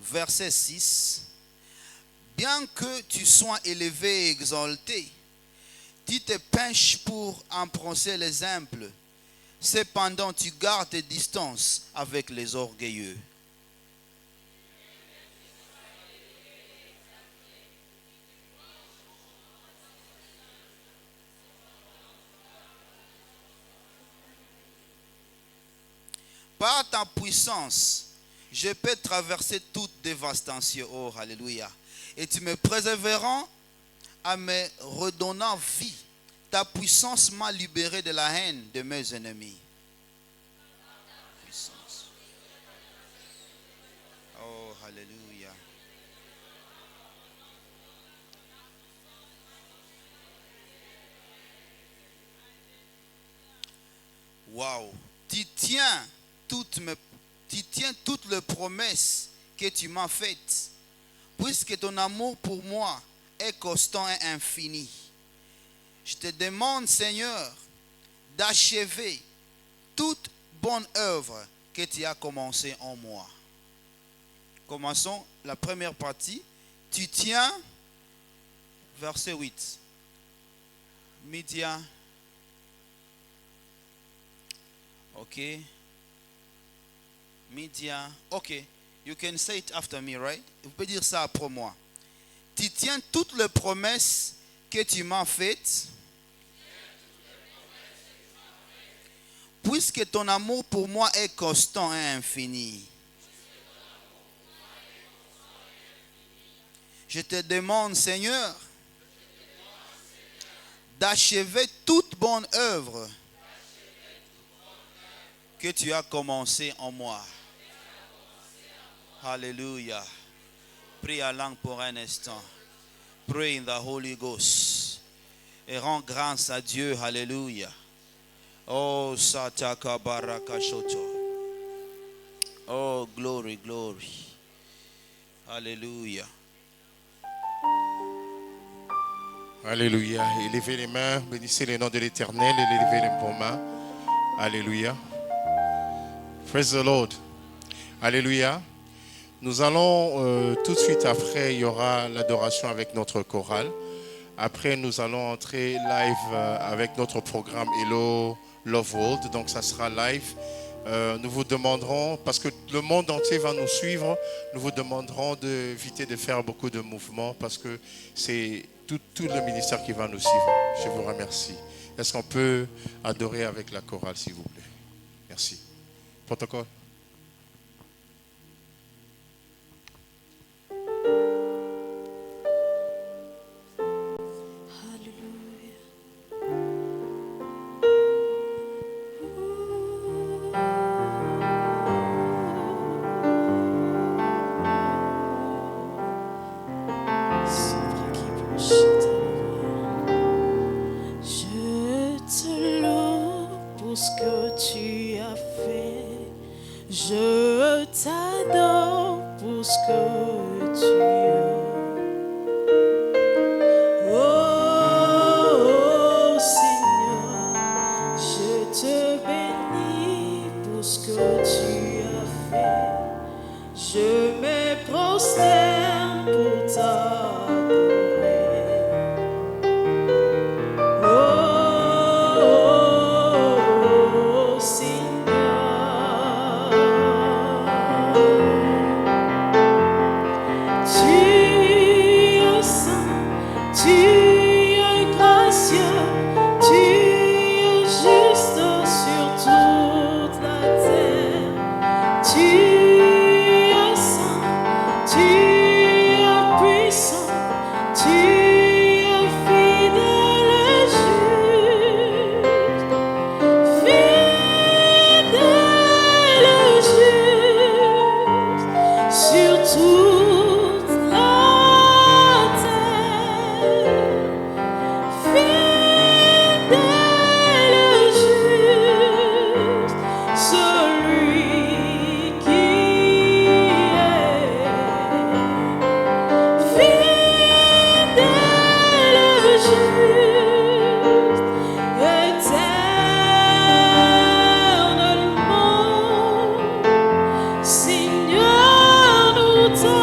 verset 6. Bien que tu sois élevé et exalté, tu te penches pour embrasser les humbles. Cependant, tu gardes tes distances avec les orgueilleux. Par ta puissance, je peux traverser toute dévastation. Oh, alléluia. Et tu me préserveras en me redonnant vie. Ta puissance m'a libéré de la haine de mes ennemis. Puissance. Oh, alléluia. Wow. Tu tiens toutes les promesses que tu m'as faites, puisque ton amour pour moi est constant et infini. Je te demande, Seigneur, d'achever toute bonne œuvre que tu as commencée en moi. Commençons la première partie. Tu tiens, verset 8. Média. Ok. Média. Ok. You can say it after me, right? Vous pouvez dire ça après moi. Tu tiens toutes les promesses que tu m'as faites, puisque ton amour pour moi est constant et infini. Je te demande, Seigneur, d'achever toute bonne œuvre que tu as commencé en moi. Alléluia. Prie à langue pour un instant. Pray in the Holy Ghost. Et rends grâce à Dieu. Alléluia. Oh, Sataka Baraka Shoto. Oh, glory, glory. Alléluia. Alléluia. Élevez les mains, bénissez le nom de l'Éternel et élevez les bonnes mains. Alléluia. Praise the Lord. Alléluia. Nous allons tout de suite après, il y aura l'adoration avec notre chorale. Après, nous allons entrer live avec notre programme Hello Love World. Donc, ça sera live. Nous vous demanderons, parce que le monde entier va nous suivre, nous vous demanderons d'éviter de faire beaucoup de mouvements parce que c'est tout le ministère qui va nous suivre. Je vous remercie. Est-ce qu'on peut adorer avec la chorale, s'il vous plaît? Merci. Protocole. Je te loue pour ce que tu as fait. Je t'adore pour ce que tu es. Oh Seigneur, je te bénis pour ce que tu as fait. Je me prosterne pour t'adorer. Oh Seigneur, tu es saint, tu es gracieux, tu es juste sur toute la terre. Tu es saint, tu es puissant, tu es fidèle et juste, fidèle et juste sur toute la terre, fidèle et juste, celui qui est fidèle et juste, éternellement. Seigneur, nous t'adorons.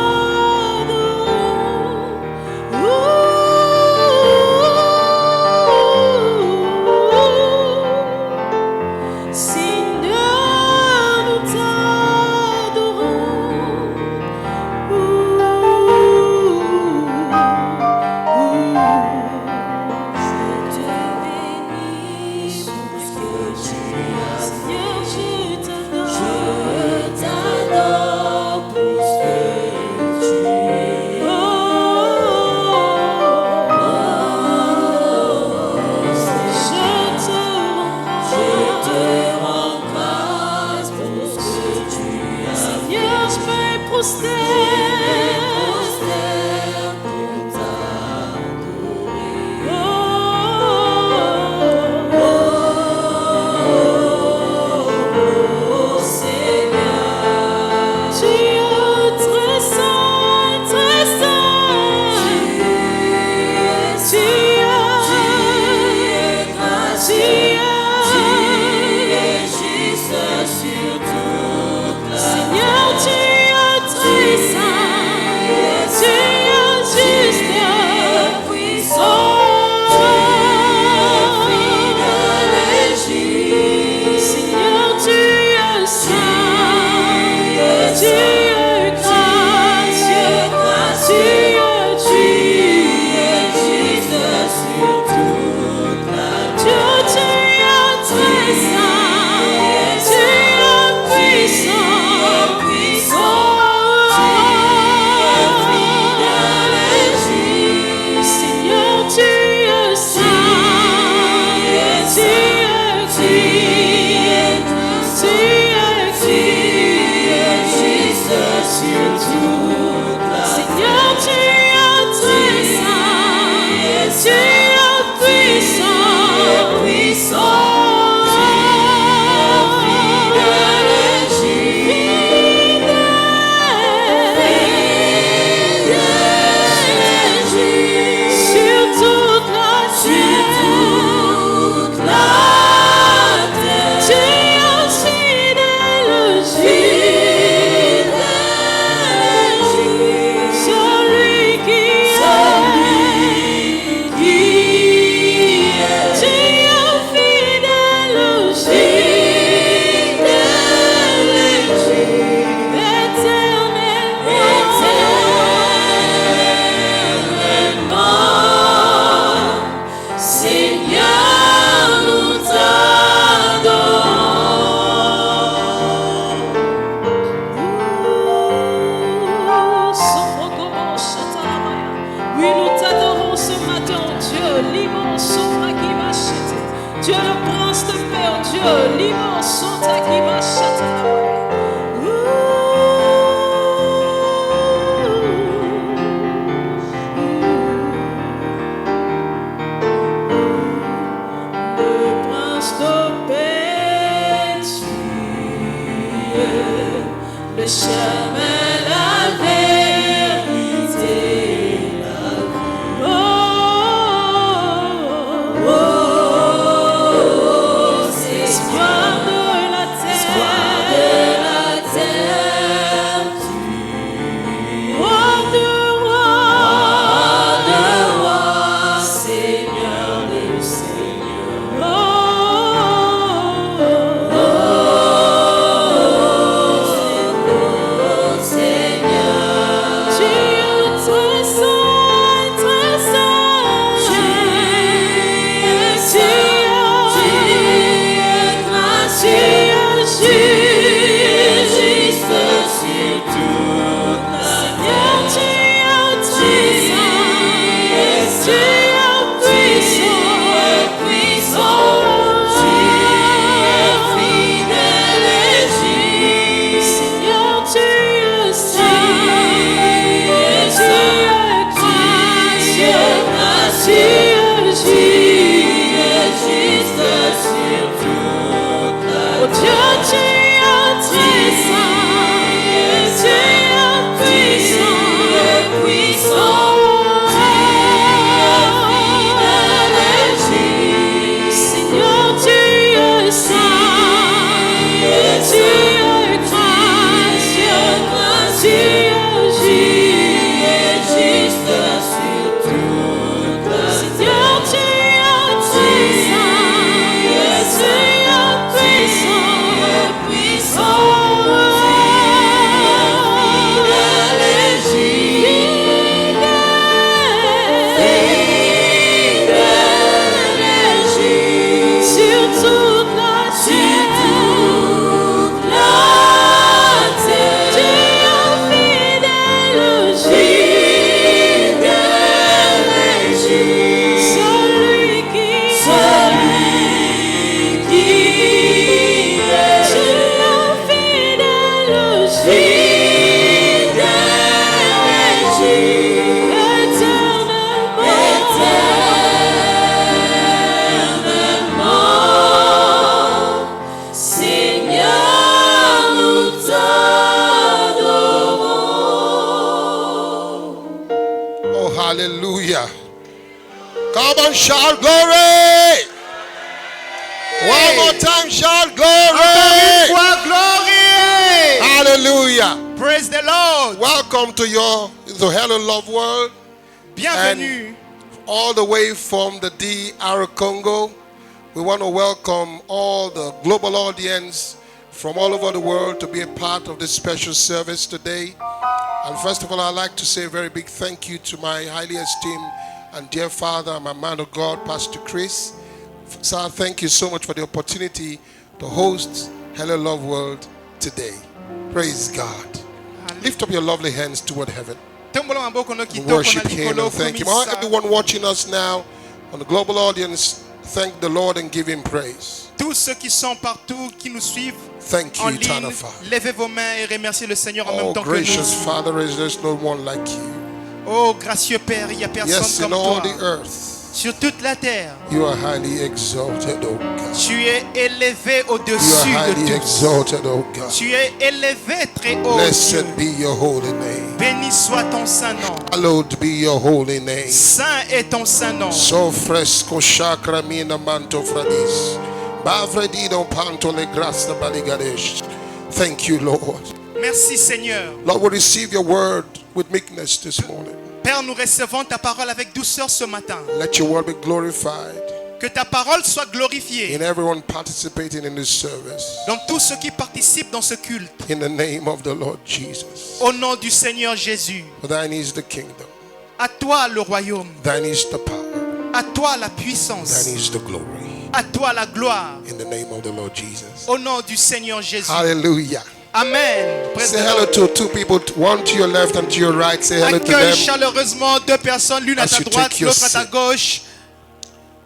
Fidèle hallelujah. Come on, shout glory. One more time, shout glory. Glory! Hallelujah. Praise the Lord! Welcome to the Hello Love World. Bienvenue. All the way from the DR Congo. We want to welcome all the global audience from all over the world to be a part of this special service today. And first of all, I'd like to say a very big thank you to my highly esteemed and dear father, my man of God, Pastor Chris. Sir, thank you so much for the opportunity to host Hello Love World today. Praise God. Lift up your lovely hands toward heaven. Worship Him and thank Him. Everyone watching us now on the global audience, thank the Lord and give Him praise. Tous ceux qui sont partout, qui nous suivent Thank en you, ligne, Eternal Father. levez vos mains et remerciez le Seigneur en Oh, même temps que gracious nous. Father, there's no one like you. Oh, gracieux Père, il n'y a personne Yes, in comme all toi. the earth, Sur toute la terre, you are highly exalted, oh God. tu es élevé You au-dessus are de highly tout. exalted, oh God. Tu es élevé très haut. Blessed be your holy name. Béni soit ton saint nom. Hallowed be your holy name. Saint est ton saint nom. So fresco chakra mina manto fradis. Bavredino panto le grasta baligadesh. Thank you, Lord. Merci Seigneur. Lord, we receive your word with meekness this morning. Père, nous recevons ta parole avec douceur ce matin. Let your word be glorified Que ta parole soit glorifiée in everyone participating in this service. dans tous ceux qui participent dans ce culte. In the name of the Lord Jesus. Au nom du Seigneur Jésus. For thine is the kingdom. À toi le royaume. Thine is the power. À toi la Thine puissance. is the glory. À toi la gloire. In the name of the Lord Jesus. Au nom du Seigneur Jésus. Hallelujah. Amen. Praise Say the hello Lord. to two people, one to your left and to your right. Say hello to Accueille them. chaleureusement deux personnes, l'une à As ta you droite, take your l'autre à ta seat. gauche.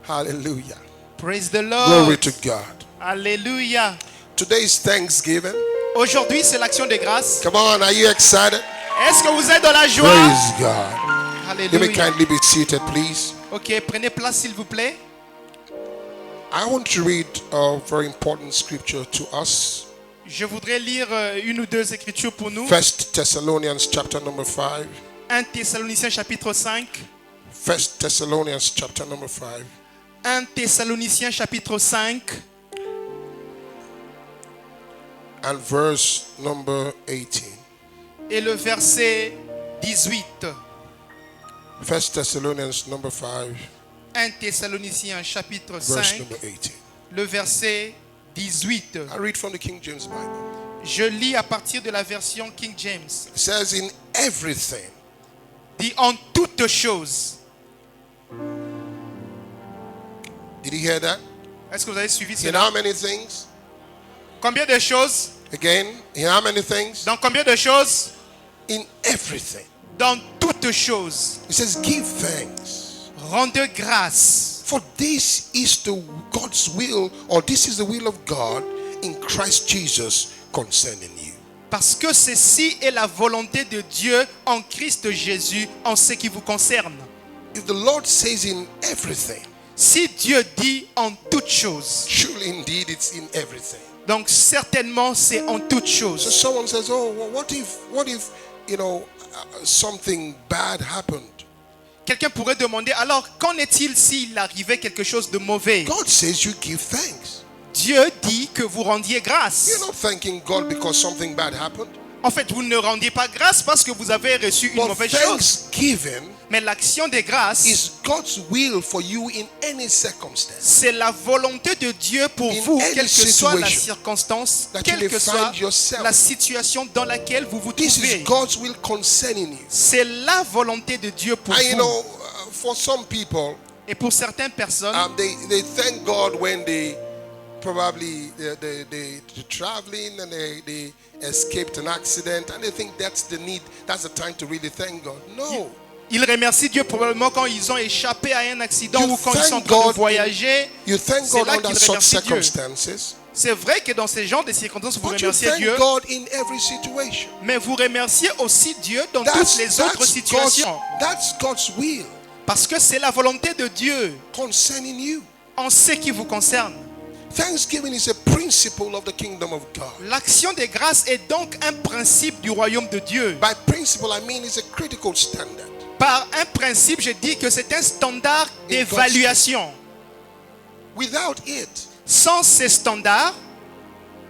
Hallelujah. Praise the Lord. Glory to God. Alléluia. Today is Thanksgiving. Aujourd'hui, c'est l'action de grâce. Come on, are you excited? Est-ce que vous êtes dans la joie? Praise God. You may Alléluia. kindly be seated, please. Ok, prenez place s'il vous plaît. I want to read a very important scripture to us. Je voudrais lire une ou deux écritures pour nous. 1 Thessalonians chapter number 5. 1 Thessaloniciens chapitre 5. 1 Thessalonians chapter number 5. 1 Thessaloniciens chapitre 5 And verse number 18. et le verset 18. 1 Thessalonians number 5, 1 Thessaloniciens chapitre verse 5, number 18. le verset 18. I read from the King James Bible. Je lis à partir de la version King James. It says, in everything, Dit en toutes choses. did you hear that? Est-ce que vous avez suivi In cela? how many things? Combien de choses? Again, in how many things? Dans combien de choses? In everything. Dans toutes choses. It says, give thanks. Rendez grâce. For this is the God's will, or this is the will of God in Christ Jesus concerning you. Parce que ceci est la volonté de Dieu en Christ Jésus en ce qui vous concerne. If the Lord says in everything, Si Dieu dit en toutes choses, surely indeed it's in everything. donc certainement c'est en toutes So choses. someone says, oh, well, what if, something bad happened? Quelqu'un pourrait demander, alors qu'en est-il s'il arrivait quelque chose de mauvais? God says you give thanks. Dieu dit que vous rendiez grâce. You're not thanking God because something bad happened. En fait, vous ne rendiez pas grâce parce que vous avez reçu une But mauvaise chose. thanksgiving Mais l'action des grâces, is God's will for you in any circumstance. c'est la volonté de Dieu pour In vous, any quelle que soit la situation circonstance, that you quelle may que soit find yourself. la situation dans laquelle vous vous This is trouvez. God's will concerning you. C'est la volonté de Dieu pour And you vous. know, for some people, Et pour certaines personnes, they thank God when they probably they're traveling and they escaped an accident, and they think that's the time to really thank God. No. ils remercient Dieu probablement quand ils ont échappé à un accident You ou quand ils sont en thank train de God voyager. You thank C'est God là under qu'ils such remercient Dieu. circumstances, C'est vrai que dans ces genres de circonstances, vous but you remerciez thank Dieu, God in every situation. mais vous remerciez aussi Dieu dans toutes les autres situations. That's God's will Parce que c'est la volonté de Dieu concerning you. en ce qui vous concerne. Thanksgiving is a principle of the kingdom of God. L'action des grâces est donc un principe du royaume de Dieu. By principle, I mean it's a critical standard. Par un principe, je dis que c'est un standard d'évaluation. Without it, Sans ces standards,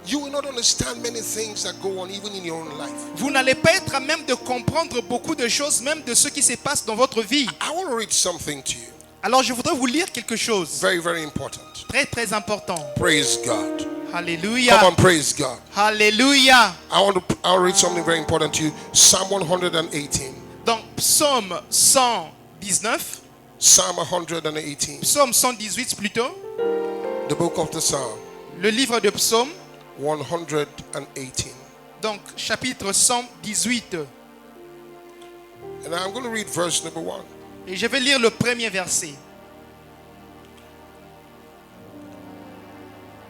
you will not understand many things that go on even in your own life. vous n'allez pas être à même de comprendre beaucoup de choses, même de ce qui se passe dans votre vie. I want to read something to you. Alors je voudrais vous lire quelque chose Very, very important. très très important. Praise God. Alléluia. Come on, praise God. Alléluia. I'll read something very important to you. Psalm 118. Donc Psaume 119, Psalm 118. Psaume 118 plutôt, The book of the Psalm. le livre de Psaume, 118. donc chapitre 118. And I'm going to read verse number 1. Et je vais lire le premier verset.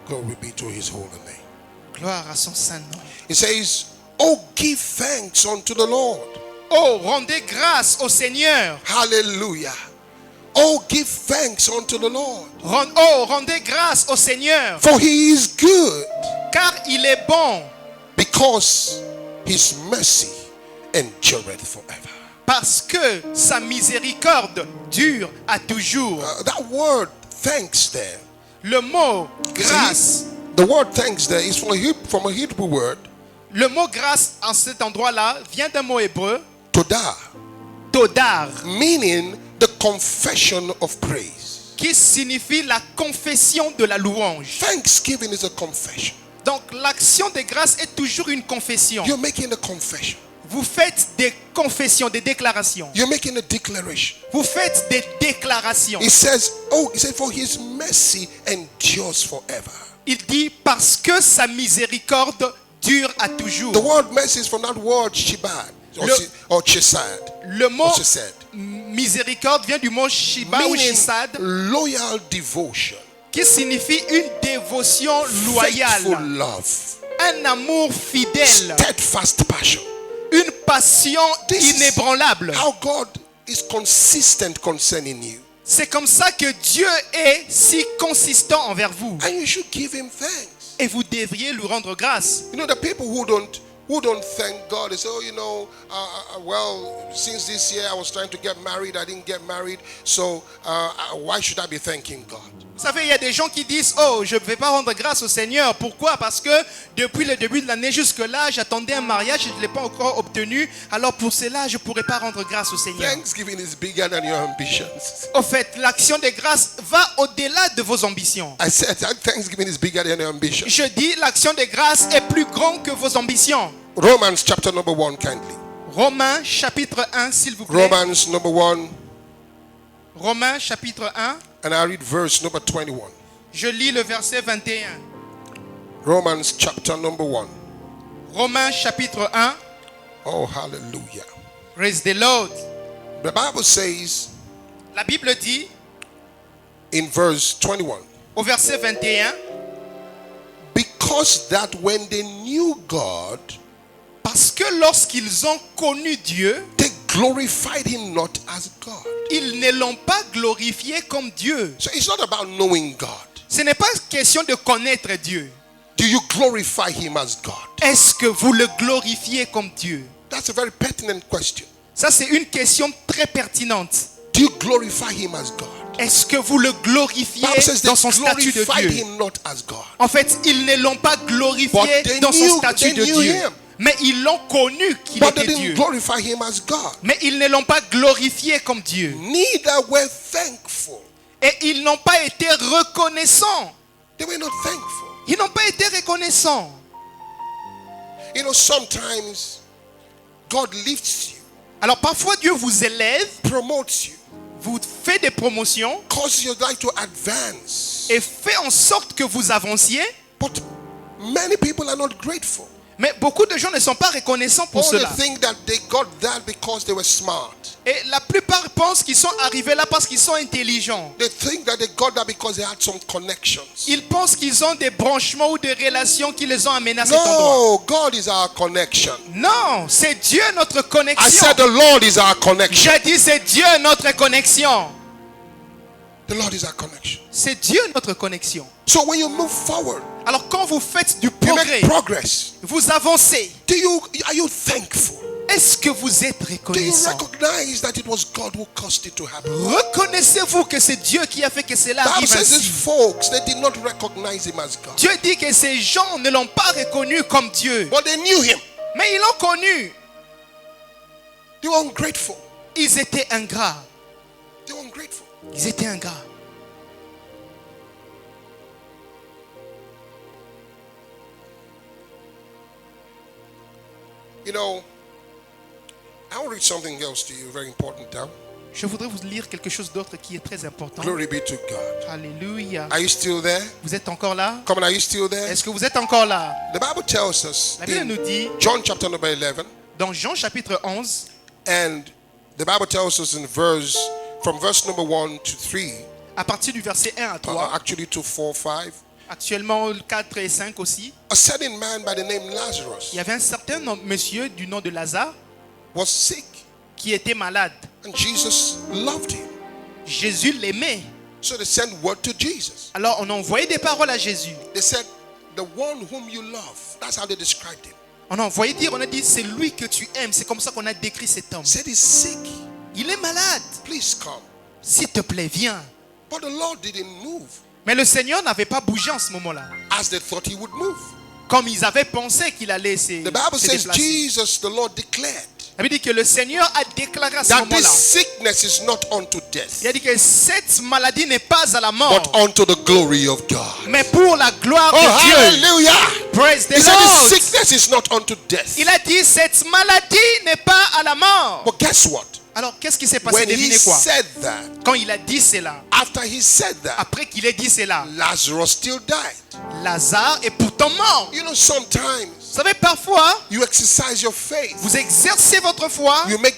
Glory be to his holy name. Gloire à son saint nom. It says, Oh, give thanks unto the Lord. Oh, rendez grâce au Seigneur. Hallelujah. Oh, give thanks unto the Lord. Oh, rendez grâce au Seigneur, For he is good, car il est bon, because his mercy endureth forever. parce que sa miséricorde dure à toujours. That word thanks there. Le mot grâce, The word thanks there is from a Hebrew word, le mot grâce en cet endroit-là vient d'un mot hébreu, todah, todar, meaning the confession of praise. qui signifie la confession de la louange. Thanksgiving is a confession. Donc l'action de grâce est toujours une confession. You're making a confession. Vous faites des confessions, des déclarations. You're making a declaration. Vous faites des déclarations. It says, for his mercy endures forever. Il dit parce que sa miséricorde dure à toujours. The word mercy is from that word shibad or chesed. Le mot Or chesed. miséricorde vient du mot shiba ou Meaning shesad, loyal devotion, qui signifie une dévotion faithful loyale, love, un amour fidèle, steadfast passion. une passion This is inébranlable. how God is consistent concerning you. C'est comme ça que Dieu est si consistant envers vous. And you should give him thanks. Et vous devriez lui rendre grâce. You know, the people who don't thank God, they say, well, since this year I was trying to get married, I didn't get married, so why should I be thanking God? Vous savez, il y a des gens qui disent, oh, je ne vais pas rendre grâce au Seigneur. Pourquoi? Parce que depuis le début de l'année jusque-là, j'attendais un mariage, je ne l'ai pas encore obtenu. Alors pour cela, je ne pourrais pas rendre grâce au Seigneur. Thanksgiving is bigger than your ambitions. Au fait, l'action de grâce va au-delà de vos ambitions. I said that Thanksgiving is bigger than your ambitions. Je dis, l'action de grâce est plus grande que vos ambitions. Romans chapter number 1, kindly. Romains chapitre 1, s'il vous plaît. Romans number 1, Romains chapitre 1, and I read verse number 21. je lis le verset 21. Romans chapter number 1. Romains chapitre 1, Oh, hallelujah. praise the Lord. The Bible says La Bible dit, in verse 21, au verset 21, because that when they knew God, parce que lorsqu'ils ont connu Dieu, they glorified him not as God. ils ne l'ont pas glorifié comme Dieu. So it's not about knowing God. Ce n'est pas question de connaître Dieu. Do you glorify him as God? Est-ce que vous le glorifiez comme Dieu? That's a very pertinent question. Ça, c'est une question très pertinente. Do you glorify him as God? Est-ce que vous le glorifiez Bible says dans they son statut de glorified Dieu? him not as God. En fait, ils ne l'ont pas glorifié But they dans son knew- statut they de knew Dieu. him. Mais ils l'ont connu qu'il But they était didn't Dieu. glorify him as God. Mais ils ne l'ont pas glorifié comme Dieu. Neither were thankful. Et ils n'ont pas été reconnaissants. They were not thankful. Ils n'ont pas été reconnaissants. You know, sometimes God lifts you, Alors parfois Dieu vous élève, promotes you, vous fait des promotions causes your life to advance. et fait en sorte que vous avanciez. But many people are not grateful. Mais beaucoup de gens ne sont pas reconnaissants pour Or they cela. think that they got that because they were smart. Et la plupart pensent qu'ils sont arrivés là parce qu'ils sont intelligents. They think that they got that because they had some connections. Ils pensent qu'ils ont des branchements ou des relations qui les ont amenés à cet endroit. No, God is our connection. Non, c'est Dieu notre I connexion. said the Lord is our connection. J'ai dit c'est Dieu notre connexion. The Lord is our connection. C'est Dieu notre connexion. So when you move forward, Alors quand vous faites du you progrès, make progress. vous avancez. Are you thankful? Est-ce que vous êtes Do you reconnaissant? recognize that it was God who caused it to happen? Reconnaissez-vous que c'est Dieu qui a fait que cela The Bible arrive says these ainsi? folks, they did not recognize him as God. Dieu dit que ces gens ne l'ont pas reconnu comme Dieu. But they knew him. Mais ils l'ont connu. They were ungrateful. Ils étaient ingrats. They were ungrateful. Ils étaient ingrats. You know, I will read something else to you, very important now. Je voudrais vous lire quelque chose d'autre qui est très important. Glory be to God. Alléluia. Are you still there? Vous êtes encore là? Come on, are you still there? Est-ce que vous êtes encore là? The Bible tells us La Bible in nous dit John chapter number 11, dans Jean chapitre 11, and the Bible tells us in from verse number 1 to 3, à partir du verset 1 à 3, actually to 4, 5, actuellement 4 et 5 aussi, a certain man by the name Lazarus il y avait un certain monsieur du nom de Lazare was sick, qui était malade. and Jesus loved him. Jésus l'aimait. So they sent word to Jesus. Alors on a envoyé des paroles à Jésus. They said, the one whom you love. That's how they described him. On a envoyé dire, on a dit, c'est lui que tu aimes. C'est comme ça qu'on a décrit cet homme. Said he's sick. Il est malade. Please come. S'il te plaît, viens. But the Lord didn't move Mais le Seigneur n'avait pas bougé en ce moment-là. as they thought he would move. Comme ils avaient pensé qu'il allait se The Bible says déplacer. Jesus, the Lord, declared La Bible dit que le Seigneur a déclaré à ce that this moment-là. sickness is not unto death, Il a dit que cette maladie n'est pas à la mort, but unto the glory of God. mais pour la gloire Oh, de Dieu. hallelujah! Praise the He said Lord. this sickness is not unto death. Il a dit cette maladie n'est pas à la mort. But guess what? Alors qu'est-ce qui s'est passé? When he Devinez quoi? said that, Quand il a dit cela, after he said that, après qu'il ait dit cela, Lazarus still died. Lazare est pourtant mort. You know, sometimes Vous savez, parfois, you exercise your faith. vous exercez votre foi, You make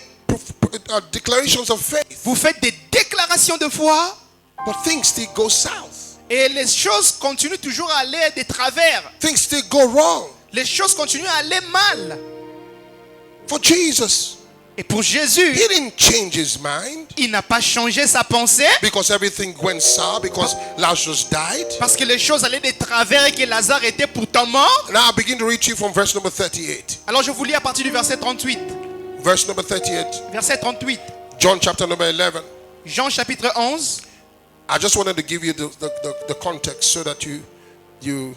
declarations of faith, vous faites des déclarations de foi, but things still go south. et les choses continuent toujours à aller de travers. Things still go wrong. Les choses continuent à aller mal. For Jesus, Et pour Jésus, he didn't change his mind il n'a pas changé sa pensée because everything went sour because Lazarus died. parce que les choses allaient de travers et que Lazare était pourtant mort. Now I begin to read you from verse number 38. Alors je vous lis à partir du verset 38. Verse number 38, Verset 38. John chapter number 11. Jean chapitre 11. I just wanted to give you the context so that you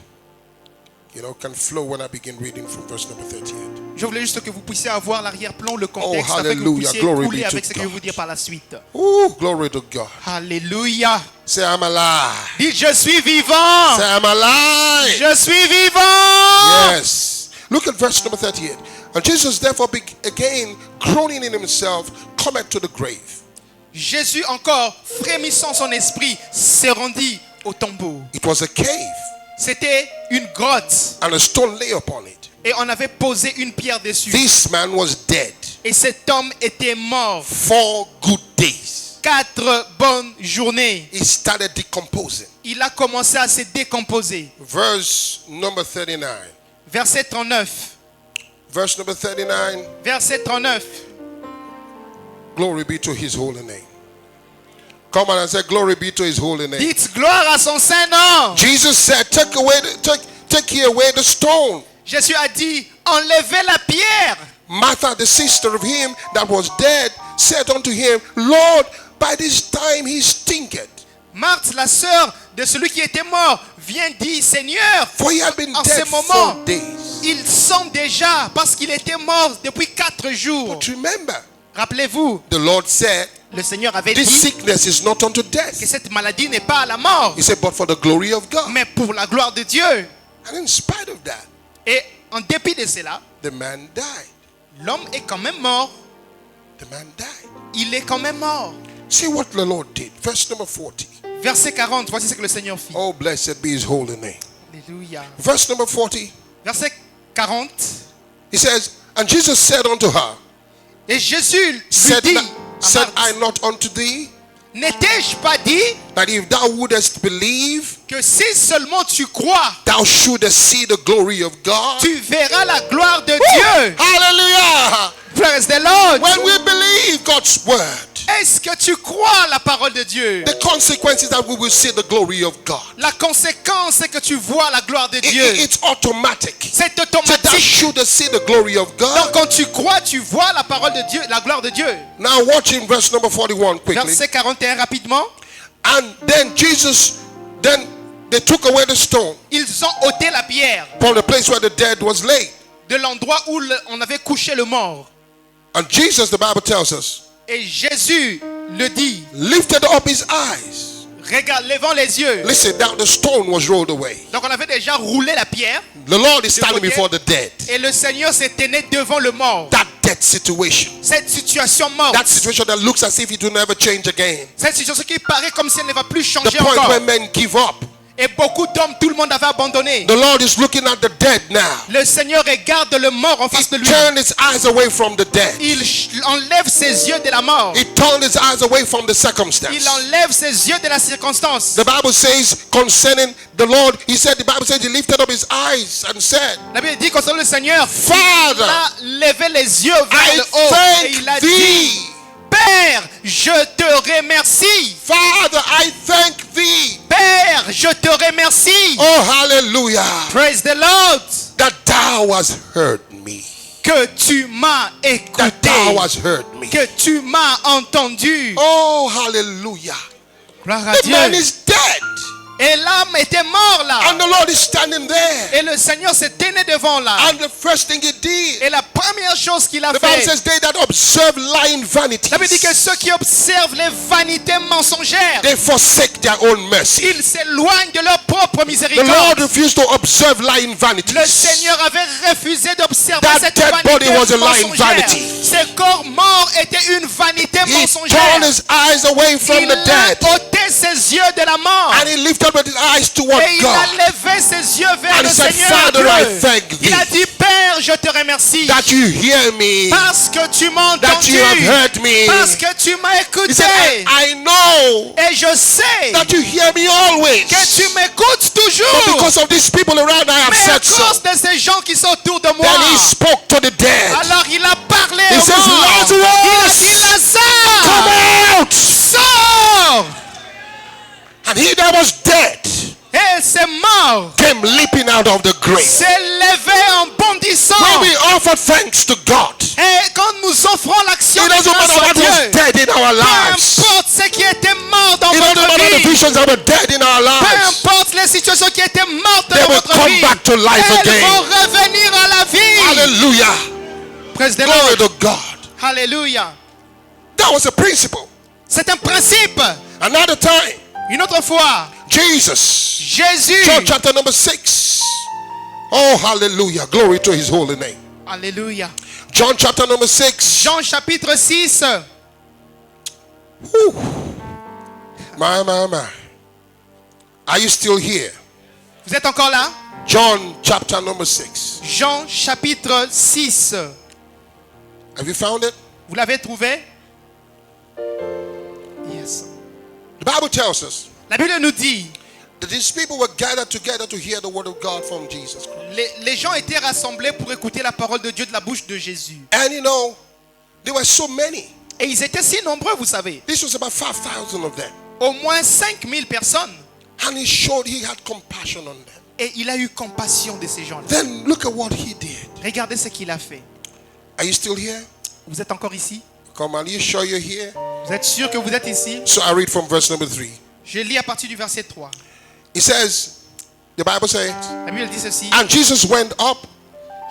can flow when I begin reading from verse number 38. Je voulais juste que vous puissiez avoir l'arrière-plan, le contexte, afin que vous hallelujah. puissiez Glory couler be to avec ce que je vais God. vous dire par la suite. Ooh, glory to God. Alléluia. Say I'm alive. Dites, je suis vivant. Say I'm alive. Je suis vivant. Yes. Look at verse number 38. And Jesus therefore again groaning in himself cometh to the grave. Jésus encore, frémissant son esprit, s'est rendu au tombeau. It was a cave, C'était une grotte and a stone lay upon it. et on avait posé une pierre dessus. This man was dead Et cet homme était mort 4 good days. 4 bonnes journées. He started decomposing. Il a commencé à se décomposer. Verse number 39. Verset 39. Verse number 39. Verset 39. Glory be to his holy name. Come on and say glory be to his holy name. Dites gloire à son saint nom. Jesus said, take here away the stone. Jésus a dit, enlevez la pierre. Martha, the sister of him that was dead, said unto him, Lord, by this time he stinketh. Marthe, la sœur de celui qui était mort, vient dire, Seigneur, For he had been en dead ce moment, 4 days. il sent déjà parce qu'il était mort depuis 4 jours. But remember, Rappelez-vous, the Lord said, le Seigneur avait this dit sickness is not unto que death. cette maladie n'est pas à la mort, He said, but for the glory of God. mais pour la gloire de Dieu. And in spite of that, Et en dépit de cela, the man died. l'homme est quand même mort. The man died. Il est quand même mort. See what the Lord did. Verse number 40. Verset 40, voici ce que le Seigneur fit. Oh, blessed be his holy name. Alléluia. Verse number 40. Verset 40. He says, and Jesus said unto her, Et Jésus lui said, dit, à said I Marthe, not unto thee, n'étais-je pas dit that if thou wouldest believe, que si seulement tu crois, thou shouldest see the glory of God? tu verras la gloire de Dieu. Hallelujah! Praise the Lord. When we believe God's word, Est-ce que tu crois la parole de Dieu? The consequence is that we will see the glory of God. La conséquence, c'est que tu vois la gloire de Dieu. It's automatic. C'est So that automatique. should see the glory of Donc God. quand tu crois, tu vois la parole de Dieu, la gloire de Dieu. Now watch in verse number 41 quickly. Verset 41 rapidement. And then then they took away the stone Ils ont ôté la pierre from the place where the dead was laid. de l'endroit où on avait couché le mort. And Jesus, the Bible tells us, Et Jésus le dit, lifted up his eyes. regarde, levant les yeux. Listen, now the stone was rolled away. Donc on avait déjà roulé la pierre The Lord is standing côté. before the dead. et le Seigneur s'est tenu devant le mort. That dead situation. Cette situation morte. That situation that looks as if it will never change again. Cette situation qui paraît comme si elle ne va plus The changer point encore. where men give up. Et beaucoup d'hommes, tout le monde avait abandonné. The Lord is looking at the dead now. Le Seigneur regarde le mort en He face de lui. turned his eyes away from the dead. Il enlève ses yeux de la mort. He turned his eyes away from the Il circumstance. enlève ses yeux de la circonstance. The Bible says concerning the Lord, the Bible says he lifted up his eyes and said, La Bible dit concernant le Seigneur, il Father, a levé les yeux vers I le haut et il a thank dit, thee. Père, je te remercie. Father, I thank thee. Père, je te remercie. Oh, hallelujah. Praise the Lord. That thou hast heard me. Que tu m'as That thou écouté. hast heard me. Que tu m'as entendu. Oh, hallelujah. Gloire à The man Dieu. is dead. Et l'âme était mort là. And the Lord is standing there. Et le Seigneur s'est tenu devant là. And the first thing he did, Et la première chose qu'il a the Bible fait, says, they that observe lying vanities, la Bible dit que ceux qui observent les vanités mensongères, they forsake their own mercy. ils s'éloignent de leur propre The miséricorde. Lord refused to observe lying vanities. Le Seigneur avait refusé d'observer That cette dead vanité body was a lying mensongère. vanity. Ce corps mort était une vanité He mensongère. turned his eyes away from Il the a dead. ôté ses yeux de la mort. And he lifted up his eyes toward Et il a God. levé ses yeux vers And le he said, Seigneur Father, Dieu. I thank Il a thee dit, Père, je te remercie. that you hear me, Parce que tu m'as that entendu. you have heard me. Parce que tu m'as He écouté. said, I know Et je sais that you hear me always. que tu m'écoutes But toujours. because of these people around, I have Mais à said so. cause de ces gens qui sont autour de moi, Then he spoke to the dead. alors il a parlé He au says, mort. Lazarus, Il a dit, Lazare, come out. sors. And he that was dead Et c'est mort. came leaping out of the grave. S'est levé en bondissant. When we offer thanks to God, Et quand nous offrons l'action it de doesn't grâce matter à what was Dieu, dead in our peu lives. importe ce qui était mort dans It doesn't votre matter the vie, visions that were dead in our peu lives. importe les situations qui étaient mortes They dans will votre come vie, back to life elles again. vont revenir à la vie. Hallelujah. Praise the Glory Lord. to God. Hallelujah. That was a principle. C'est un principe. Another time, Une autre fois, Jesus, Jésus. John chapter number 6. Oh, hallelujah. Glory to his holy name. Alléluia. John chapter number 6. Jean chapitre 6. Whew. My. Are you still here? Vous êtes encore là? John chapter number 6. Jean chapitre 6. Have you found it? Vous l'avez trouvé? Yes. The Bible tells us La Bible nous dit, that these people were gathered together to hear the word of God from Jesus Christ. les gens étaient rassemblés pour écouter la parole de Dieu de la bouche de Jésus. And you know, there were so many. Et ils étaient si nombreux, vous savez. This was about 5,000 of them. Au moins 5000 personnes. And he showed he had compassion on them. Et il a eu compassion de ces gens-là. Then look at what he did. Regardez ce qu'il a fait. Are you still here? Vous êtes encore ici? Come on, are you sure you're here? Vous êtes sûr que vous êtes ici? So I read from verse number 3. Je lis à partir du verset 3. It says, the Bible says, La Bible dit ceci. and Jesus went up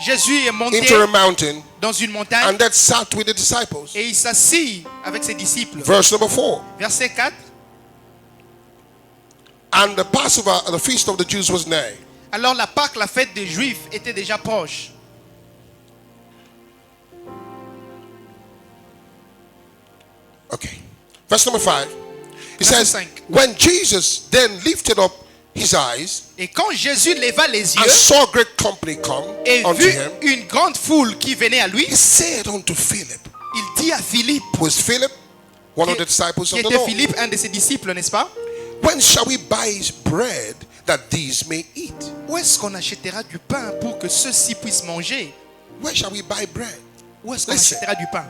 Jésus est monté into a mountain dans une montagne and then sat with the disciples. et il s'assit avec ses disciples. Verse number 4. Verset 4. And the Passover, the feast of the Jews, was nigh. Alors la Pâque, la fête des Juifs, était déjà proche. Okay. Verse number 5. It Verset says, 5. when Jesus then lifted up his eyes Et quand Jésus leva les and yeux saw great company come et unto vit him, une grande foule qui venait à lui, he said unto Philip, il dit à Philippe, who is Philip, one of qui the disciples qui of the était Lord, Philippe, un de ses disciples, n'est-ce pas? when shall we buy his bread that these may eat? Où est-ce qu'on achètera du pain pour que ceux-ci puissent manger? Where shall we buy bread? Où est-ce qu'on Listen. achètera du pain?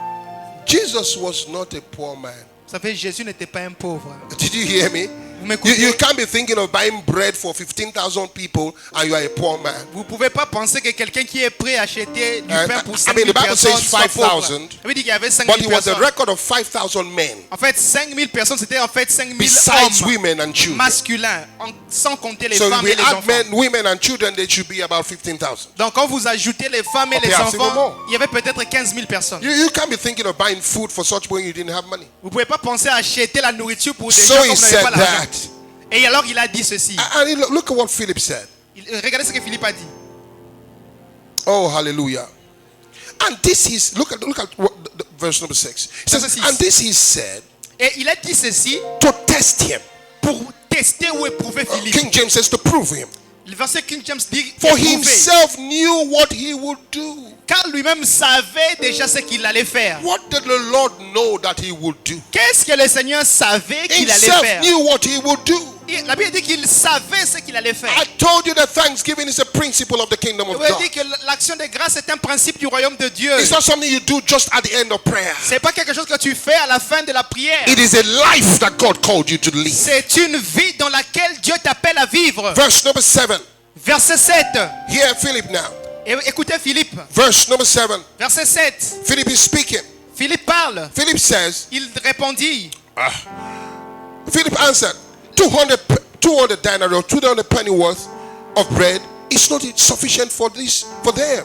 Jesus was not a poor man. Vous savez, Jésus n'était pas un pauvre. Did you hear me? Vous m'écoutez? You can't be thinking of buying bread for 15,000 people and you are a poor man. Vous ne pouvez pas penser que quelqu'un qui est prêt à acheter du pain pour I 5 mean, 000 the Bible personnes says soit pauvre. 5,000, Ça veut dire qu'il y avait 5 But 000 it was a personnes. record of 5,000 men, En fait, 5 000 personnes, c'était en fait 5 000 besides hommes women and children. masculins, sans compter les So if femmes we et les add enfants. men, women, and children, they should be about 15,000. Donc quand vous ajoutez les femmes et Okay, les I say no enfants, more. il y avait peut-être 15 000 personnes. You can't be thinking of buying food for such when you didn't have money. Vous ne pouvez pas penser à acheter la nourriture pour des So gens he comme vous n'avez said pas l'argent. that. Et alors il a dit ceci. And look at what Philip said. Regardez ce que Philippe a dit. Oh, hallelujah. And this is, look at what, the verse number 6. It says, Verse 6. and this he said Et il a dit ceci to test him. pour tester ou éprouver Philippe. King James says to prove him. Le verset King James dit For éprouver. himself knew what he would do. Car lui-même savait déjà ce qu'il allait faire. What did the Lord know that he would do? Qu'est-ce que le Seigneur savait qu'il allait Himself faire? knew what he would do. La Bible dit qu'il savait ce qu'il allait faire. I told you that thanksgiving is a principle of the kingdom La of Bible God. dit que l'action de grâce est un principe du royaume de Dieu. It's not something you do just at the end of prayer. C'est pas quelque chose que tu fais à la fin de la prière. It is a life that God called you to live. C'est une vie dans laquelle Dieu t'appelle à vivre. Verse number 7. Verset 7. Hear Philip now. Et écoutez Philippe. Verse number 7. Verset 7. Philip is speaking. Philippe parle. Philip says, Il répondit. Philip answered, 200 denarii or 200 penny worth of bread is not sufficient for them,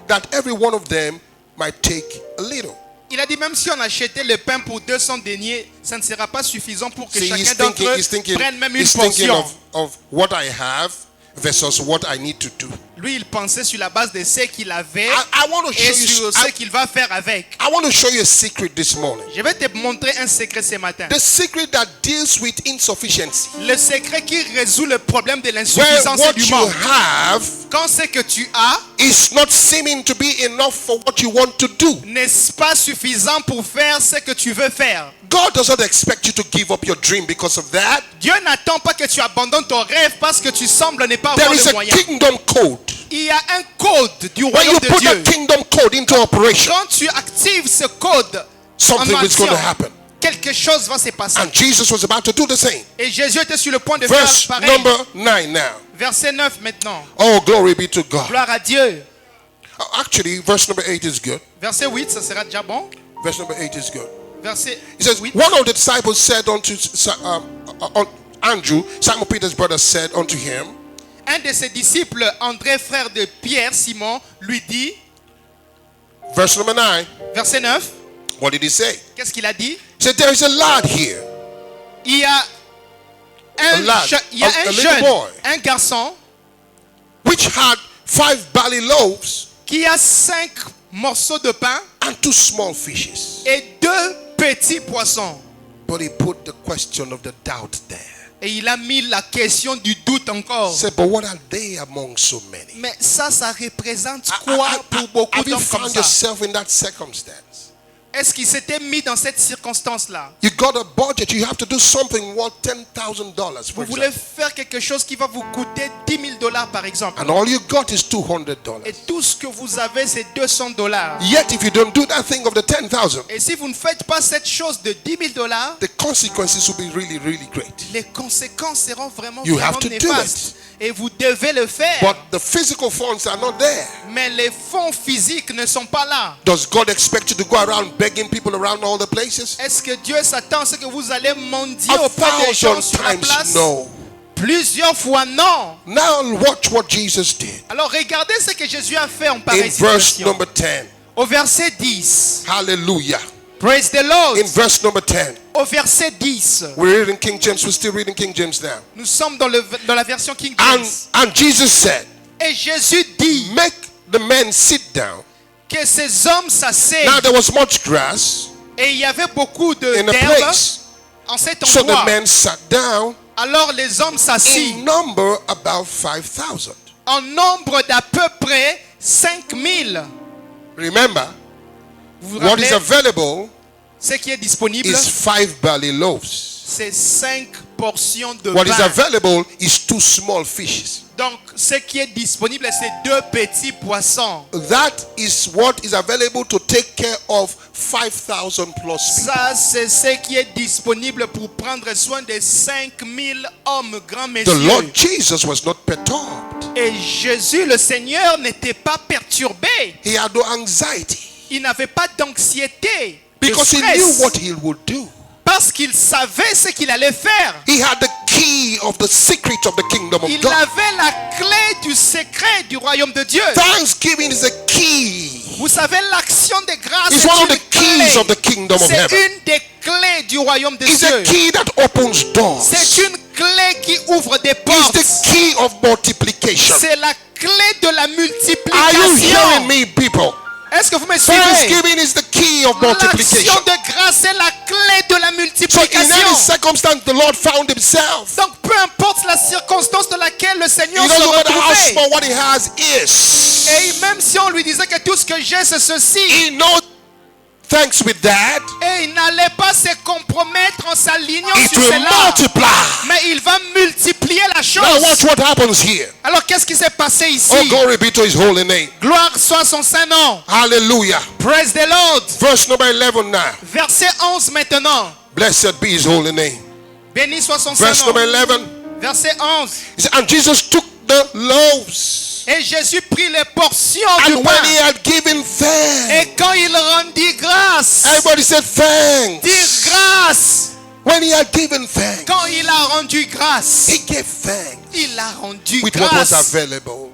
that every one of them might take a little. Il a dit même si on achetait le pain pour 200 deniers, ça ne sera pas suffisant pour que See, chacun d'entre eux prenne même une portion. of what I have versus what I need to do. Lui, il pensait sur la base de ce qu'il avait I want to show et sur you. ce qu'il va faire avec. I want to show you a secret this morning. Je vais te montrer un secret ce matin. The secret that deals with insufficiency. Le secret qui résout le problème de Where l'insuffisance et what du you manque. have Quand ce que tu as is not seeming to be enough for what you want to do. n'est pas suffisant pour faire ce que tu veux faire. God does not expect you to give up your dream because of that. Dieu n'attend pas que tu abandonnes ton rêve parce que tu sembles ne pas There avoir is les a moyens. kingdom code. Il y a un code du When royaume you de put Dieu. that kingdom code into operation, Quand tu actives ce code something en is going to action, happen. quelque chose va se passer. And Jesus was about to do the same. Et Jésus était sur le point de Verse faire pareil. number 9 now. Verset 9 maintenant. Oh, glory be to God. Gloire à Dieu. Actually, verse number 8 is good. Verset 8, ça sera déjà bon. Verse number 8 is good. Verset He says, 8. one of the disciples said unto Andrew, Simon Peter's brother said unto him, Un de ses disciples, André, frère de Pierre, Simon, lui dit, verse number 9, verset 9, what did he say? qu'est-ce qu'il a dit? He said, there is a lad here. Il y a un, lad, il y a a un little jeune, boy. un garçon, Which had 5 barley loaves qui a 5 morceaux de pain and 2 small fishes. et 2 petits poissons. But he put the question of the doubt there. Et il a mis la question du doute encore. He said, but what are they among so many? Mais ça représente quoi pour beaucoup Have you d'hommes comme found ça? yourself in that circumstance? Est-ce qu'il s'était mis dans cette circonstance-là? You got a budget, you have to do something worth $10,000, for Vous voulez example. faire quelque chose qui va vous coûter $10,000 par exemple. And all you got is $200. Et tout ce que vous avez, c'est $200. Yet if you don't do that thing of the 10,000, Et si vous ne faites pas cette chose de $10,000, the consequences will be really, really great. les conséquences seront vraiment, You have to do néfastes. Et vous devez le faire. But the physical funds are not there. Mais les fonds physiques ne sont pas là. Does God expect you to go around begging people around all the places? Est-ce que Dieu s'attend à ce que vous allez mendier A auprès des gens thousand sur la times place? no. Plusieurs fois non. Now watch what Jesus did. Alors regardez ce que Jésus a fait en In pareille verse situation. number 10. Au verset 10. Hallelujah. Praise the Lord. In verse number 10. Au verset 10. We're reading King James. We're still reading King James now. Nous sommes dans la version King James. And Jesus said, Et Jésus dit make the men sit down. que ces hommes s'asseyent. Now there was much grass Et il y avait beaucoup in the d'herbe place. en cet So the endroit. men sat down. Alors les hommes s'assirent. In number about 5,000. En nombre d'à peu près 5000. Remember, Vous vous what rappelez, is available ce qui est disponible, is 5 barley loaves. c'est 5 portions de What is pain. available is 2 small fishes. Donc, ce qui est disponible, c'est 2 petits poissons. That is what is available to take care of 5,000 plus people. Ça, c'est ce qui est disponible pour prendre soin de 5000 hommes, grands The messieurs. Lord Jesus was not perturbed. Et Jésus, le Seigneur, n'était pas perturbé. He had no anxiety Il n'avait pas d'anxiété, de because he stress, knew what he would do. parce qu'il savait ce qu'il allait faire. He had the key of the secret of the kingdom of Il God. avait la clé du secret du royaume de Dieu. Thanksgiving is a key. Vous savez, l'action de grâce It's est one of une the keys of the clé. kingdom of C'est heaven. une des clés du royaume de It's a Dieu. key that opens doors. C'est une clé qui ouvre des It's portes. the key of multiplication. C'est la clé de la Are you multiplication. hearing me, people? Est-ce que vous me suivez? Thanksgiving is the key of multiplication. L'action de grâce est la clé de la So in multiplication. any circumstance the Lord found himself, Donc peu importe la circonstance dans laquelle le Seigneur it se doesn't matter how retrouvait, small what he has is. et même si on lui disait que tout ce que j'ai c'est ceci, He knows thanks with that, et il n'allait pas se compromettre en s'alignant it sur will cela, multiply. mais il va multiplier la Now watch chose. what happens here. Alors qu'est-ce qui s'est passé ici? Oh, glory be to his holy name. Gloire soit à son saint nom. Hallelujah. Praise the Lord. Verse number 11 now. Verset 11 maintenant. Blessed be his holy name. Béni soit son saint Verse number nom. 11. Verset 11. He said, and Jesus took the loaves, Et Jésus prit les portions du and when pain. he had given thanks, Et quand il rendit grâce, everybody said thanks. dire grâce. When he had given thanks, Quand il a rendu grâce, he gave thanks il a rendu with what was grâce available.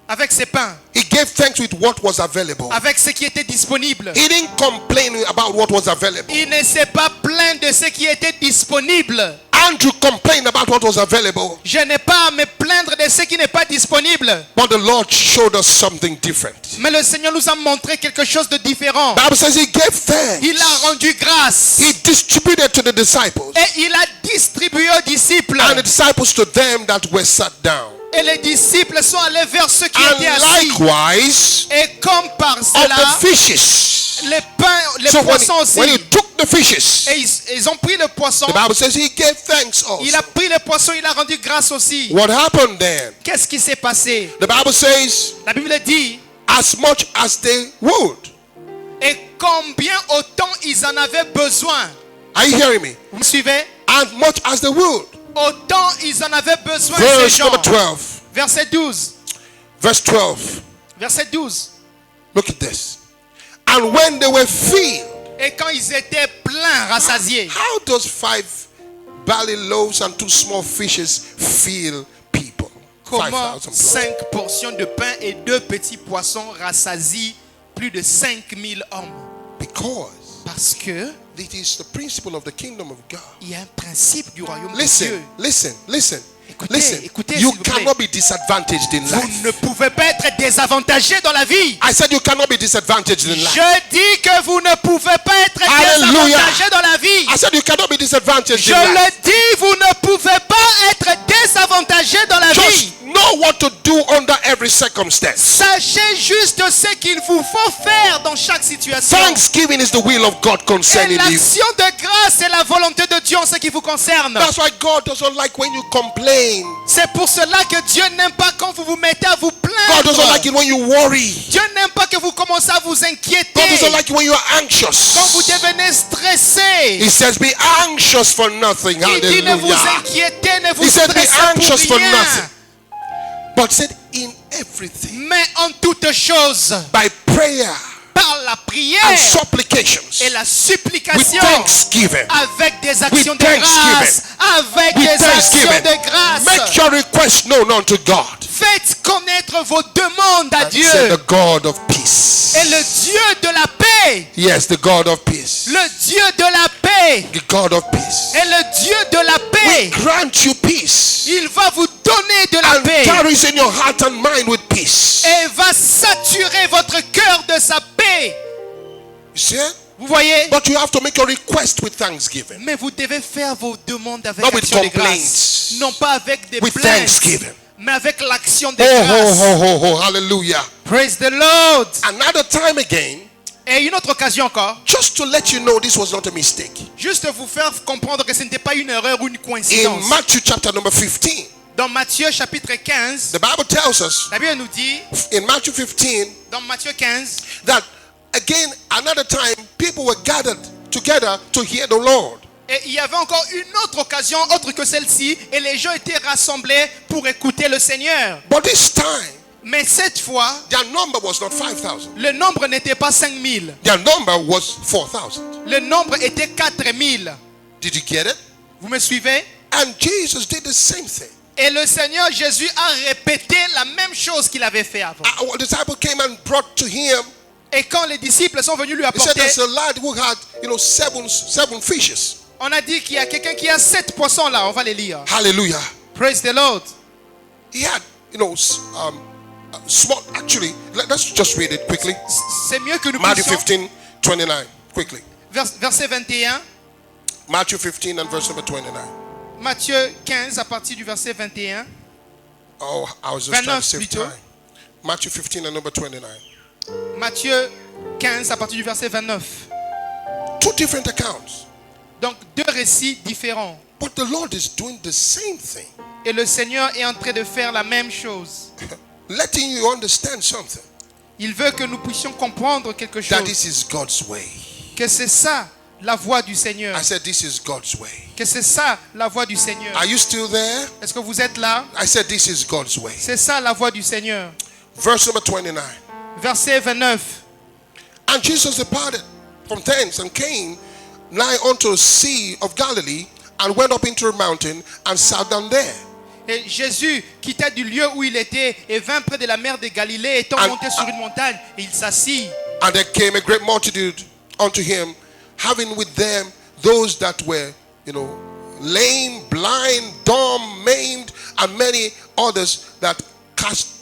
avec ses pains, He gave thanks with what was available. avec ce qui était disponible. He didn't complain about what was available. Il ne s'est pas plaint de ce qui était disponible. Andrew complained about what was available, Je n'ai pas à me plaindre de ce qui n'est pas disponible. but the Lord showed us something different. Mais le Seigneur nous a montré quelque chose de différent. The Bible says he gave thanks. Il a rendu grâce. He distributed to the disciples, Et il a distribué aux disciples. and the disciples to them that were sat down. Et les disciples sont allés vers ceux qui And étaient assis. likewise Et comme par of cela, the fishes. les pains, les So poissons aussi. when he took the fishes, Et ils ont pris le poisson. the Bible says he gave thanks Il a also. pris le poisson, il a rendu grâce aussi. What happened then? Qu'est-ce qui s'est passé? The Bible says, La Bible dit, as much as they would. et combien autant ils en avaient besoin. Are you hearing me? Vous me suivez? As much as they would. Autant ils en avaient besoin, ces Verse gens. number 12. Verset 12. Verse 12. Verset 12. Look at this. And when they were filled, Et quand ils étaient pleins, rassasiés. how does 5 barley loaves and 2 small fishes fill people? Comment 5,000 plus. 5 portions de pain et 2 petits poissons rassasient plus de 5000 hommes? Because Parce que it is the principle of the kingdom of God. il y a un principe du royaume de Listen, Dieu. listen. Écoutez, Listen. écoutez, You s'il vous plaît. cannot be disadvantaged in Vous life. ne pouvez pas être désavantagé dans la vie. I said you cannot be disadvantaged in life. Je dis que vous ne pouvez pas être Alléluia. désavantagé dans la vie. I said you cannot be disadvantaged Je in life. le dis, vous ne pouvez pas être désavantagé dans la Just vie. know what to do under every circumstance. Sachez juste ce qu'il vous faut faire dans chaque situation. Thanksgiving is the will of God Et concerning you. l'action de grâce est la volonté de Dieu en ce qui vous concerne. That's why God doesn't like when you complain. C'est pour cela que Dieu n'aime pas quand vous vous mettez à vous God doesn't like plaindre. it when you worry. Dieu n'aime pas que vous commencez à vous God inquiéter. doesn't like it when you're Quand vous anxious. devenez stressé. He says, be anxious for nothing. Il dit ne vous Hallelujah. inquiétez, ne vous He said, be stressez anxious pour for rien. nothing. But said, in everything, Mais en toutes choses, by prayer par la prière and supplications, et la with supplication, thanksgiving, avec des actions de thanksgiving. grâce, avec with des actions thanksgiving, de grâce, make your request known unto God. faites connaître vos demandes à Dieu. Said the God of peace. Et le Dieu de la paix, Yes, the God of peace. le Dieu de la paix, The God of peace. et le Dieu de la paix, Grant you peace. il va vous donner de la And paix carries in your heart and mind with peace. et va saturer votre cœur de sa paix. You see it? Vous voyez? But you have to make your request with thanksgiving. Mais vous devez faire vos demandes avec Not with action de complaints. grâce. Non pas avec des With plaintes, thanksgiving. mais avec l'action de Oh, grâce. ho, ho, ho, ho, hallelujah. Praise the Lord. Another time again, Et une autre occasion encore, just to let you know this was not a mistake. juste vous faire comprendre que ce n'était pas une erreur ou une In coïncidence. Matthew chapter number 15, Dans Matthieu chapitre 15, the Bible tells us la Bible nous dit, in Matthew 15 dans Matthieu 15, that again, another time, people were gathered together to hear the Lord. et il y avait encore une autre occasion autre que celle-ci, et les gens étaient rassemblés pour écouter le Seigneur. But this time, Mais cette fois, their number was not 5,000. le nombre n'était pas 5000, Their number was 4,000. le nombre était 4000. Did you get it? Vous me suivez? And Jesus did the same thing. Et le Seigneur Jésus a répété la même chose qu'il avait fait avant. Our disciple came and brought to him. Et quand les disciples sont venus lui He said apporter, there's a lad who had, seven fishes. on a dit qu'il y a quelqu'un qui a 7 poissons là, on va les lire. Hallelujah. Praise the Lord. He had, small. Actually, let's just read it quickly. C'est mieux que nous Matthew puissions. 15:29. Quickly. Verset 21, Matthew 15 and verse number 29. Matthieu 15 à partir du verset 21. Oh, I was just trying to 29 save plutôt. time. Matthew 15 and number 29. Matthieu 15 à partir du verset 29. Two different accounts. Donc deux récits différents. But the Lord is doing the same thing. Et le Seigneur est en train de faire la même chose. Letting you understand something. Il veut que nous puissions comprendre quelque That chose. this is God's way. Que c'est ça la voie du Seigneur. I said this is God's way. Que c'est ça la voie du Seigneur. Are you still there? Est-ce que vous êtes là? I said this is God's way. C'est ça la voie du Seigneur. Verse number 29. Verset 29. And Jesus departed from thence and came nigh unto the sea of Galilee and went up into a mountain and sat down there. Et Jésus quitta du lieu où il était et vint près de la mer de Galilée, étant And- monté sur une montagne, et il s'assit. And there came a great multitude unto him, having with them those that were, lame, blind, dumb, maimed, and many others that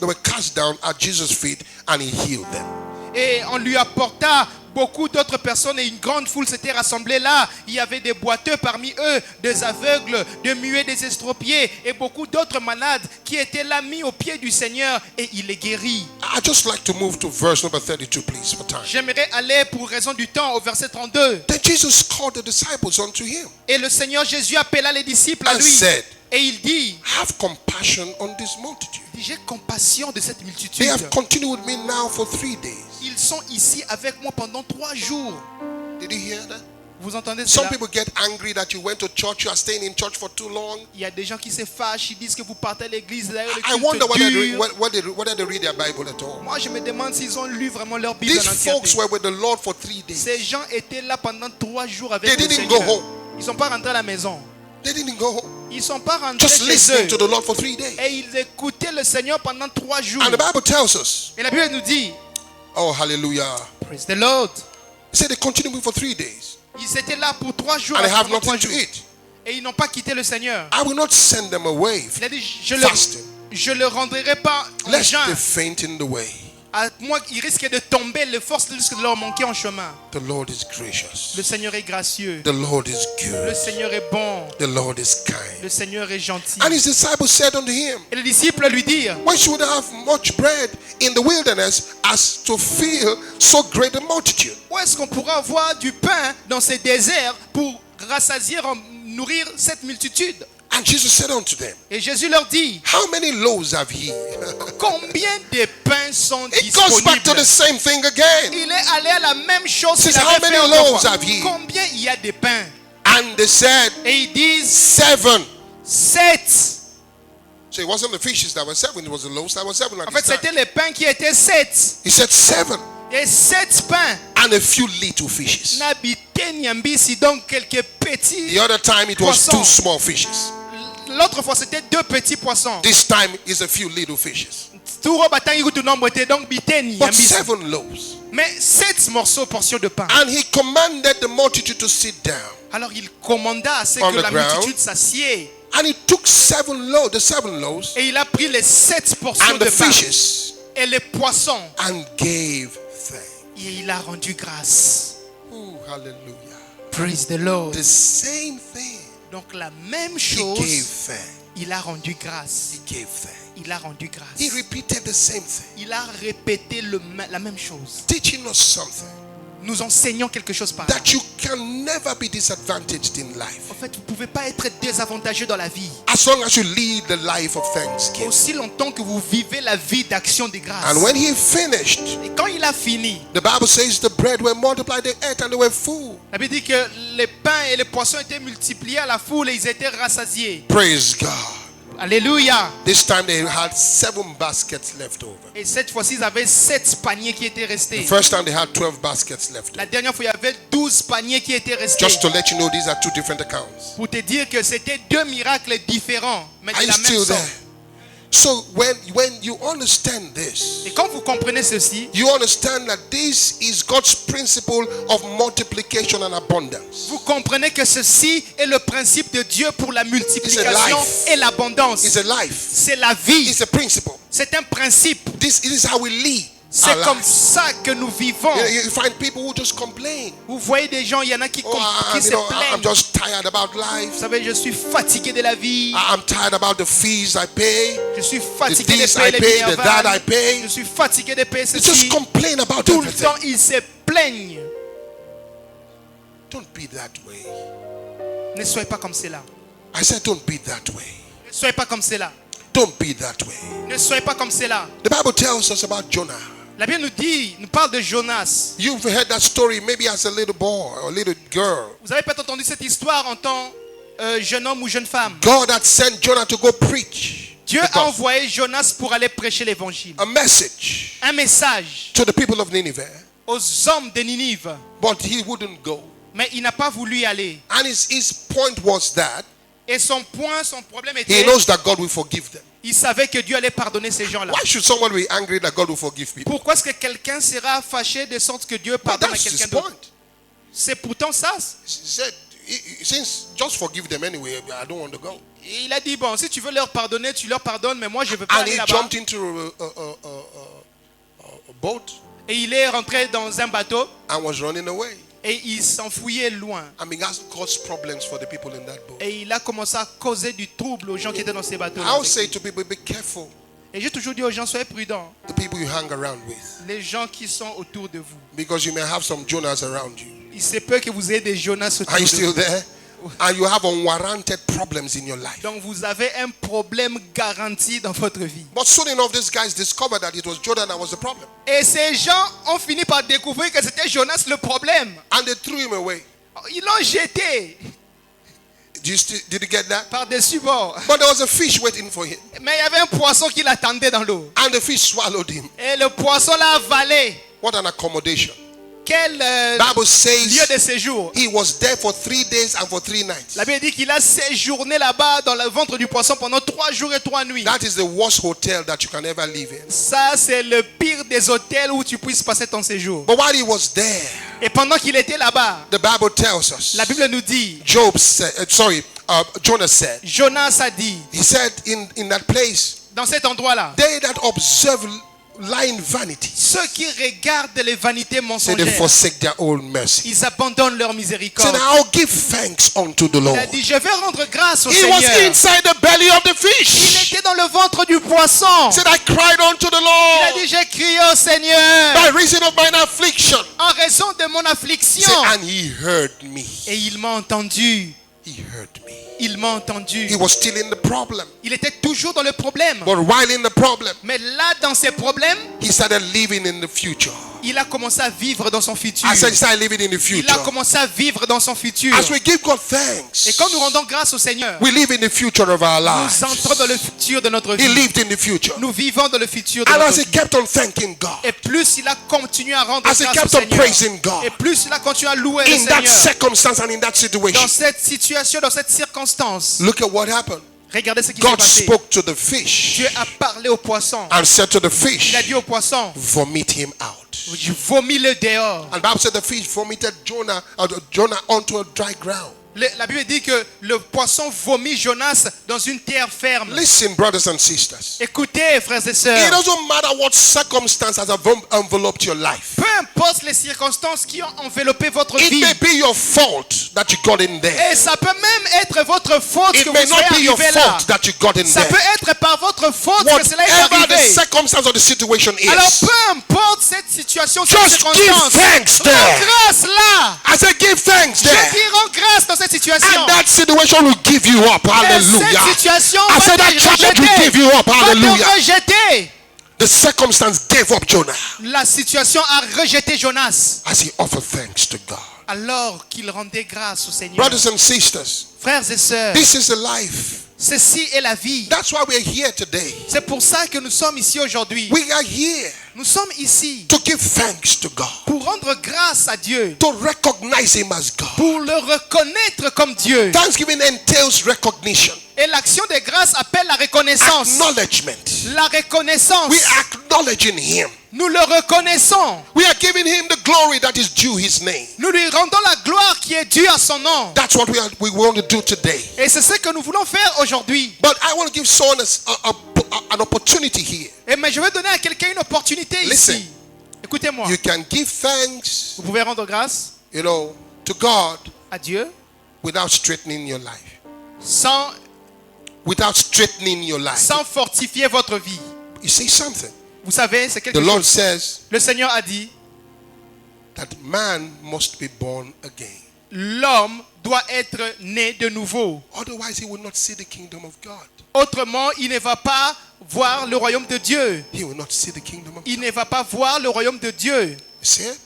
were cast down at Jesus' feet, and he healed them. Et on lui apporta beaucoup d'autres personnes et une grande foule s'était rassemblée là. Il y avait des boiteux parmi eux, des aveugles, des muets, des estropiés et beaucoup d'autres malades qui étaient là mis aux pieds du Seigneur et il les guérit. I'd just like to move to verse number 32, please, for time. J'aimerais aller pour raison du temps au verset 32. Then Jesus called the disciples unto him Et le Seigneur Jésus appela les disciples à and lui. said, Et il dit, have compassion on this multitude. j'ai compassion de cette They multitude. have continued with me now for 3 days. Ils sont ici avec moi pendant 3 jours. Did you hear that? Vous entendez Some cela? people get angry that you went to church, you are staying in church for too long. Il y a des gens qui se fâchent, ils disent que vous partez à l'église. D'ailleurs, le I culte wonder dure. whether they read their Bible at all. Moi, je me demande s'ils ont lu vraiment leur Bible These en folks entièreté. were with the Lord for 3 days. Ces gens étaient là pendant 3 jours avec They le didn't Seigneur. go home. Ils ne sont pas rentrés à la maison. They didn't go home. Ils ne sont pas rentrés Just chez listening eux. to the Lord for 3 days. Et ils écoutaient le Seigneur pendant 3 jours. And the Bible tells us, Et la Bible nous dit, oh hallelujah. praise the Lord. He said they continued for 3 days. Ils étaient là pour 3 jours. And they have pendant 3 nothing to jours. eat. Et ils n'ont pas quitté le Seigneur. I will not send them away Il a dit, fasting, je le rendrai pas aux lest gens. they faint in the way. À moins qu'ils risquent de tomber, les forces risquent de leur manquer en chemin. The Lord is gracious. Le Seigneur est gracieux. The Lord is Le good. Seigneur est bon. The Lord is kind. Le Seigneur est gentil. And his disciples said unto him, Et les disciples lui dirent, why should I have much bread in the wilderness as to fill so great a multitude? où est-ce qu'on pourra avoir du pain dans ces déserts pour rassasier, nourrir cette multitude? And Jesus said unto them, Et Jésus leur dit, how many loaves have ye? combien de pains sont It goes back to disponibles? the same thing again. Il est allé à la même chose qu'il Says, how avait many fait loaves autrefois. have ye? Combien il y a de pains? And they said, Et ils disent 7. 7. So it wasn't the fishes that were 7, it was the loaves that were 7 at En fait, this time. c'était les pains qui étaient 7. He said 7 Et 7 pains. and a few little fishes. N'habitaient Nyambisi, donc quelques petits. The other time it was Poisson. 2 small fishes. L'autre fois, c'était 2 petits poissons. This time is a few little fishes. Tout rebattant, il nombre était donc biteni. But 7 loaves. Mais 7 morceaux, portions de pain. And he commanded the multitude to sit down. Alors il commanda à ce On que the la ground. multitude s'assied. And he took 7 loaves, the 7 loaves, Et il a pris les 7 portions and de the pain fishes, et les poissons. and gave thanks. Et il a rendu grâce. Oh, hallelujah. Praise the Lord. The same thing. Donc la même He gave chose, thanks. il a rendu grâce. He gave thanks. Il a rendu grâce. He repeated the same thing, Il a répété la même chose. teaching us something. nous enseignons quelque chose par là. that you can never be disadvantaged in life En fait, vous ne pouvez pas être désavantageux dans la vie. as long as you lead the life of thanksgiving. Aussi longtemps que vous vivez la vie d'action des grâces. And when he finished, Et quand il a fini, the Bible says the bread were multiplied, they ate and they were full. la Bible dit que les pains et les poissons étaient multipliés à la foule et ils étaient rassasiés. Praise God. Alléluia. This time they had 7 baskets left over. Et cette fois-ci, ils avaient 7 paniers qui étaient The restés. first time they had 12 baskets left. La dernière fois, il y avait 12 paniers qui étaient restés. Just to let you know, these are 2 different accounts. Pour te dire que c'était 2 miracles différents, mais Are de you la même still sorte. there? So when you understand this, Et quand vous comprenez ceci, you understand that this is God's principle of multiplication and abundance. vous comprenez que ceci est le principe de Dieu pour la multiplication life. et l'abondance. It's a life. C'est la vie. It's a principle. C'est un principe. This is how we live. C'est our comme lives. ça que nous vivons. You find people who just complain. Vous voyez des gens, il y en a qui, Oh, qui se I'm plaignent. just tired about Vous life. savez, je suis fatigué de la vie. I'm tired about the fees I pay. Je suis The fatigué de this payer I les pay, the that I minervales. pay. Je suis fatigué de payer They just ceci. complain about Tout le everything. temps, ils se plaignent. Don't be that way. Ne soyez pas comme cela. I said, don't be that way. Ne soyez pas comme cela. Don't be that way. Ne soyez pas comme cela. The Bible tells us about Jonah. La Bible nous parle de Jonas. You've heard that story maybe as a little boy or a little girl. Vous avez peut-être entendu cette histoire en tant jeune homme ou jeune femme. God had sent Jonah to go preach Dieu the a gospel, envoyé Jonas pour aller prêcher l'évangile. a message Un message to the people of Nineveh, aux hommes de Ninive. but he wouldn't go. Mais il n'a pas voulu y aller. And his point was that Et son problème he était, knows that God will forgive them. il savait que Dieu allait pardonner ces gens-là. Why should someone be angry that God will forgive people? Pourquoi est-ce que quelqu'un sera fâché de sorte que Dieu But pardonne à that's quelqu'un his d'autre? point. C'est pourtant ça. He said, since just forgive them anyway, I don't want to go. Et il a dit, bon, si tu veux leur pardonner, tu leur pardonnes, mais moi je ne veux pas And aller he là-bas. jumped into a boat Et il est rentré dans un bateau and was running away. et il s'enfuyait loin. I mean, that's God's problems for the people in that boat. Et il a commencé à causer du trouble aux gens qui étaient dans ces bateaux. I would say to people, be careful Et j'ai toujours dit aux gens, soyez prudents. the people you hang around with, Les gens qui sont autour de vous. because you may have some Jonahs around you. Il se peut que vous ayez des Jonas autour Are you de still vous. there? And you have unwarranted problems in your life. Donc vous avez un problème garanti dans votre vie. But soon enough, these guys discovered that it was Jonah that was the problem. Et ces gens ont fini par découvrir que c'était Jonas le problème. And they threw him away. Ils l'ont jeté Did you get that? par-dessus bord. But there was a fish waiting for him. Mais il y avait un poisson qui l'attendait dans l'eau. And the fish swallowed him. Et le poisson l'a avalé. What an accommodation. Quel Bible lieu says de séjour. he was there for 3 days and for 3 nights. La Bible dit qu'il a séjourné là-bas dans le ventre du poisson pendant 3 jours et 3 nuits. That is the worst hotel that you can ever live in. Ça, c'est le pire des hôtels où tu puisses passer ton séjour. But while he was there, Et pendant qu'il était là-bas, the Bible tells us, la Bible nous dit, Jonah said, Jonas a dit, he said in that place, dans cet endroit-là, they that observe lying vanity, ceux qui regardent les vanités say they mensongères, forsake their own mercy. ils abandonnent leur Said, miséricorde. I'll give thanks unto the Il Lord. a dit, je vais rendre grâce au He was Seigneur. inside the belly of the Il fish. était dans le ventre du poisson. Said, I cried unto the Il a Lord dit, j'ai crié au Seigneur by reason of mine affliction. en raison de mon He affliction. said, and he heard me. Et il m'a entendu. He heard me. Il m'a entendu. He was still in the problem. Il était toujours dans le problème. But while in the problem, Mais là, dans ses problèmes, he started living in the future. il a commencé à vivre dans son futur. I said, he started living in the Il a future. commencé à vivre dans son futur. As we give God Et thanks, quand nous rendons grâce au Seigneur, we live in the future of our lives. nous entrons dans le futur de notre He vie. lived in the future. Nous vivons dans le futur de And notre as he vie. kept on thanking God, Et plus il a continué à rendre as he grâce au kept on Seigneur, praising God, et plus il a continué à louer le in that Seigneur, circumstance and in that dans situation, cette situation, dans cette circonstance, look at what happened. regardez ce qui s'est God passé. spoke to the fish Dieu a parlé au poisson. and said to the Il a fish, dit au poisson, vomit him out. je vomis le dehors. And the Bible said the fish vomited Jonah onto a dry ground. La Bible dit que le poisson vomit Jonas dans une terre ferme. Listen, brothers and sisters. Écoutez, frères et It sœurs, doesn't matter what circumstance has enveloped your life. peu importe les circonstances qui ont enveloppé votre It vie. may be your fault that you got in there. Et ça peut même être votre faute que It vous may not soyez be your arrivé là. fault that you got in Ça there. peut être par votre faute que cela est Whatever the arrivé. circumstance or the situation Alors is, peu importe cette situation, cette just give circonstance, thanks rends there. grâce là. I said, give thanks Je there. dis rends grâce dans cette situation. And that situation will give you up. Et Hallelujah. cette situation I va said, te that challenge will give rejeter. you up. Va te Hallelujah. rejeter. The circumstance gave up Jonah La situation a rejeté Jonas as he offered thanks to God. alors qu'il rendait grâce au Seigneur. Brothers and sisters, Frères et sœurs, this is the life. ceci est la vie. That's why we're here today. C'est pour ça que nous sommes ici aujourd'hui. We are here Nous sommes ici to give thanks to God, pour rendre grâce à Dieu, to recognize Him as God. pour le reconnaître comme Dieu. Thanksgiving entails recognition, Et l'action de grâce appelle la reconnaissance. acknowledgement. La reconnaissance. We are acknowledging Him. Nous le reconnaissons. We are giving Him the glory that is due His name. Nous lui rendons la gloire qui est due à son nom. That's what we want to do today. Et c'est ce que nous voulons faire aujourd'hui. But I want to give someone an opportunity here. Mais je veux donner à quelqu'un une opportunité Listen. ici. Écoutez-moi. You can give thanks, Vous pouvez rendre grâce to God à Dieu without straightening your life. sans fortifier votre vie. You see something? Vous savez, c'est quelque The Lord chose. says Le Seigneur a dit, that man must be born again. l'homme doit être né de nouveau. Otherwise, he will not see the kingdom of God. Autrement, il ne va pas voir le royaume de Dieu. He will not see the kingdom of Il God. ne va pas voir le royaume de Dieu. You see it?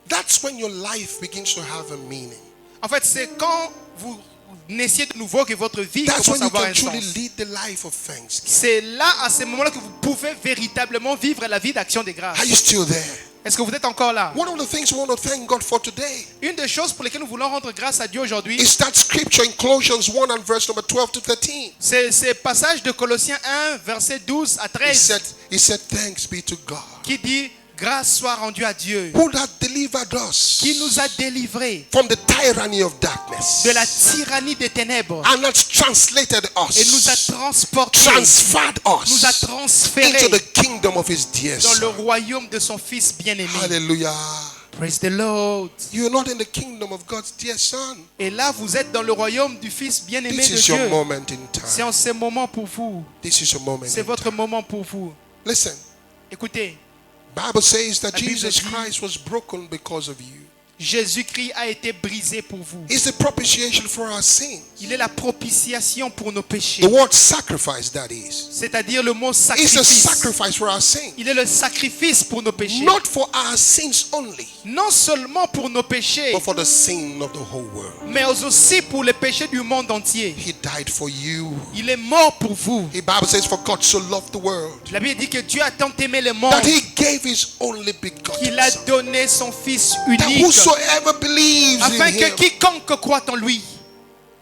That's when your life begins to have a meaning. En fait, c'est quand vous naissiez de nouveau que votre vie That's commence when à you avoir can un truly sens. lead the life of thanksgiving. C'est là, à ce moment-là, que vous pouvez véritablement vivre la vie d'action de grâce. Are you still there? Est-ce que vous êtes encore là? One of the things we want to thank God for today Une des choses pour lesquelles nous voulons rendre grâce à Dieu aujourd'hui, is that scripture in Colossians 1 and verse number 12 to 13. c'est ce passage de Colossiens 1, versets 12 à He 13, said, thanks be to God qui dit grâce soit rendue à Dieu, who hath delivered us qui nous a délivrés from the tyranny of darkness de la tyrannie des ténèbres and hath translated et nous a us, transportés, transferred nous a us transférés into the kingdom of his dear dans le son. royaume de son Fils bien-aimé. Hallelujah. Praise the Lord. You're not in the kingdom of God's dear son. Et là, vous êtes dans le royaume du Fils bien-aimé This de is your Dieu. moment in C'est time. en ce moment pour vous. This is your moment. C'est In votre time. moment pour vous. Listen, Écoutez, Bible says that La Bible Jesus dit- Christ was broken because of you. Jésus-Christ a été brisé pour vous. It's the propitiation for our sins. Il est la propitiation pour nos péchés. The word sacrifice, that is. C'est-à-dire le mot It's a sacrifice. sacrifice for our sins. Il est le sacrifice pour nos péchés. Not for our sins only, Non seulement pour nos péchés, but for the sin of the whole world. mais aussi pour les péchés du monde entier. He died for you. Il est mort pour vous. The Bible says, for God so loved the world La Bible dit que Dieu a tant aimé le monde that he gave his only begotten qu'il a son. donné son Fils That unique whosoever believes afin in que him quiconque croit en lui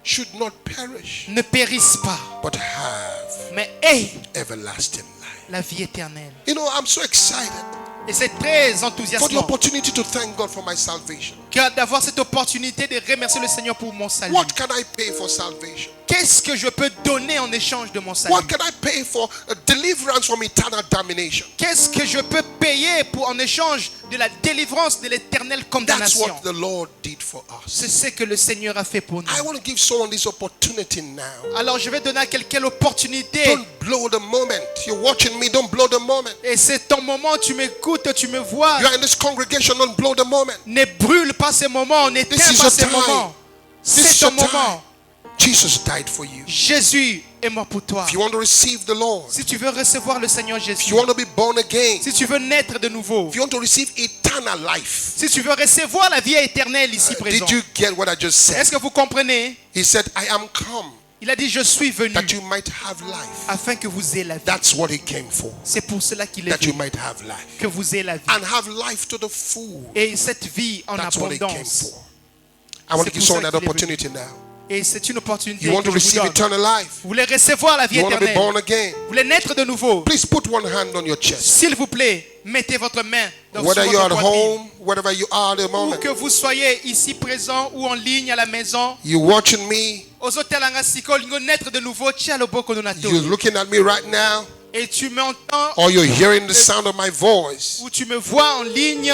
should not perish, ne périsse pas, but have mais ait everlasting life. la vie éternelle. You know, I'm so excited Et c'est très for the enthousiasmant opportunity to thank God for my salvation. d'avoir cette opportunité de remercier le Seigneur pour mon salut. What can I pay for salvation? Qu'est-ce que je peux donner en échange de mon salut? What can I pay for a deliverance from eternal damnation? Qu'est-ce que je peux payer en échange de la délivrance de l'éternelle That's condamnation? what the Lord did for C'est us. ce que le Seigneur a fait pour nous. I want to give someone this opportunity now. Alors je vais donner à quelqu'un l'opportunité. Don't blow the moment. You're watching me, don't blow the moment. Et c'est ton moment, tu m'écoutes, tu me vois. You are in this congregation, don't blow the moment. Ne brûle pas ces moments, n'éteins This is pas your ces time. moments. This C'est is ton your time. moment. Jesus died for you. Jésus est mort pour toi. If you want to receive the Lord, Si tu veux recevoir le Seigneur if Jésus, you want to be born again, si tu veux naître de nouveau, if you want to receive eternal life, si tu veux recevoir la vie éternelle ici présent, did you get what I just said? est-ce que vous comprenez? He said, I am come Il a dit, je suis venu that you might have life. afin que vous ayez la vie. That's what he came for. C'est pour cela qu'il est That you venu, might have life. que vous ayez la vie. And have life to the full. Et cette vie en That's what he came abondance. for. I want to C'est give pour someone ça that qu'il est opportunity now. Et c'est une opportunité You want que to je vous receive donne. eternal life. Vous voulez recevoir la vie You want to be éternelle. born again. Vous voulez naître de nouveau. Please put one hand on your chest. S'il vous plaît, mettez votre main dans Whether sur you're votre at poitrine. home, wherever you are at the Où moment, que vous soyez ici présent ou en ligne à la maison, you're watching me, ozotelanga siko lingo naître de nouveau tia loboko no nato. you're looking at me right now, Et tu m'entends or you're hearing the sound of my voice. ou tu me vois en ligne,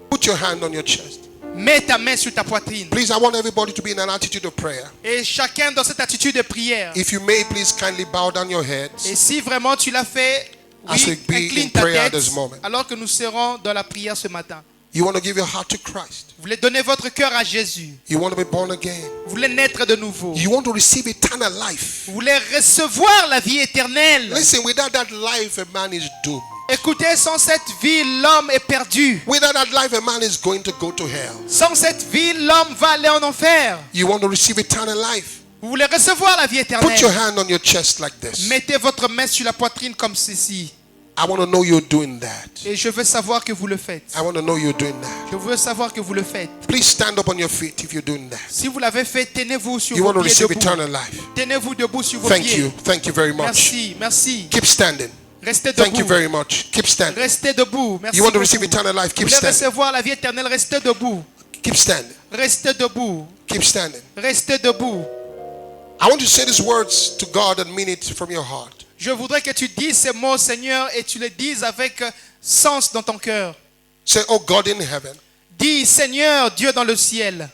Put your hand on your chest. Mets ta main sur ta poitrine. Please, I want everybody to be in an attitude of prayer. Et chacun dans cette attitude de prière. If you may, please kindly bow down your heads. Et si vraiment tu l'as fait, As we oui, be incline in ta prayer tête this moment. alors que nous serons dans la prière ce matin. You want to give your heart to Christ. Vous voulez donner votre cœur à Jésus. You want to be born again. Vous voulez naître de nouveau. You want to receive eternal life. Vous voulez recevoir la vie éternelle. Listen, without that life, a man is doomed. Écoutez, sans cette vie, l'homme est perdu. Without that life, a man is going to go to hell. Sans cette vie, l'homme va aller en enfer. You want to receive eternal life. Vous voulez recevoir la vie Put your éternelle. hand on your chest like this. Mettez votre main sur la poitrine comme ceci. I want to know you're doing that. Et je veux savoir que vous le faites. I want to know you're doing that. Je veux savoir que vous le faites. Please stand up on your feet if you're doing that. Si vous l'avez fait, tenez-vous sur You vos want to pieds receive debout. eternal life. Tenez-vous debout sur vos Thank pieds. you. Thank you very much. Merci, merci. Keep standing. Restez Thank you debout. very much. Keep standing. Restez debout. Merci You want to beaucoup. receive eternal life. Vous Keep voulez standing. recevoir la vie éternelle, restez debout. Keep standing. Restez debout. Keep standing. Restez debout. I want you to say these words to God and mean it from your heart. Je voudrais que tu dises ces mots, Seigneur, et tu les dises avec sens dans ton cœur. Say, oh God in heaven, Dis, Seigneur, Dieu dans le ciel,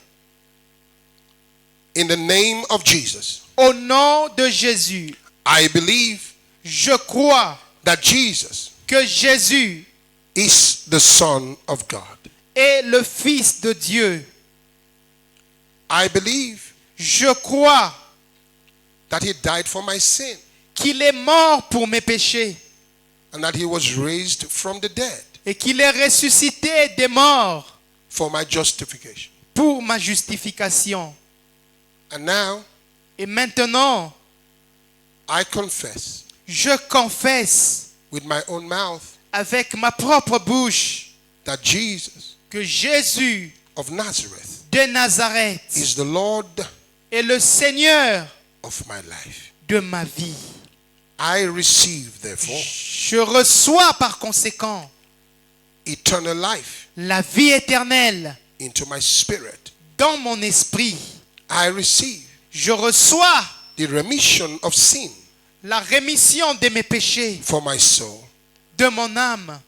in the name of Jesus, au nom de Jésus, I believe je crois that Jesus que Jésus is the Son of God. est le Fils de Dieu. I believe Je crois that He died for my sin qu'il est mort pour mes péchés and that He was raised from the dead et qu'il est ressuscité des morts for my justification. pour ma justification. And now Et maintenant, I confess je confesse with my own mouth avec ma propre bouche that Jesus que Jésus of Nazareth de Nazareth is the Lord est le Seigneur of my life. de ma vie. I receive, therefore, Je reçois par conséquent eternal life la vie éternelle into my spirit. dans mon esprit. I receive Je reçois the remission of sin la rémission de mes péchés, for my soul. de mon âme.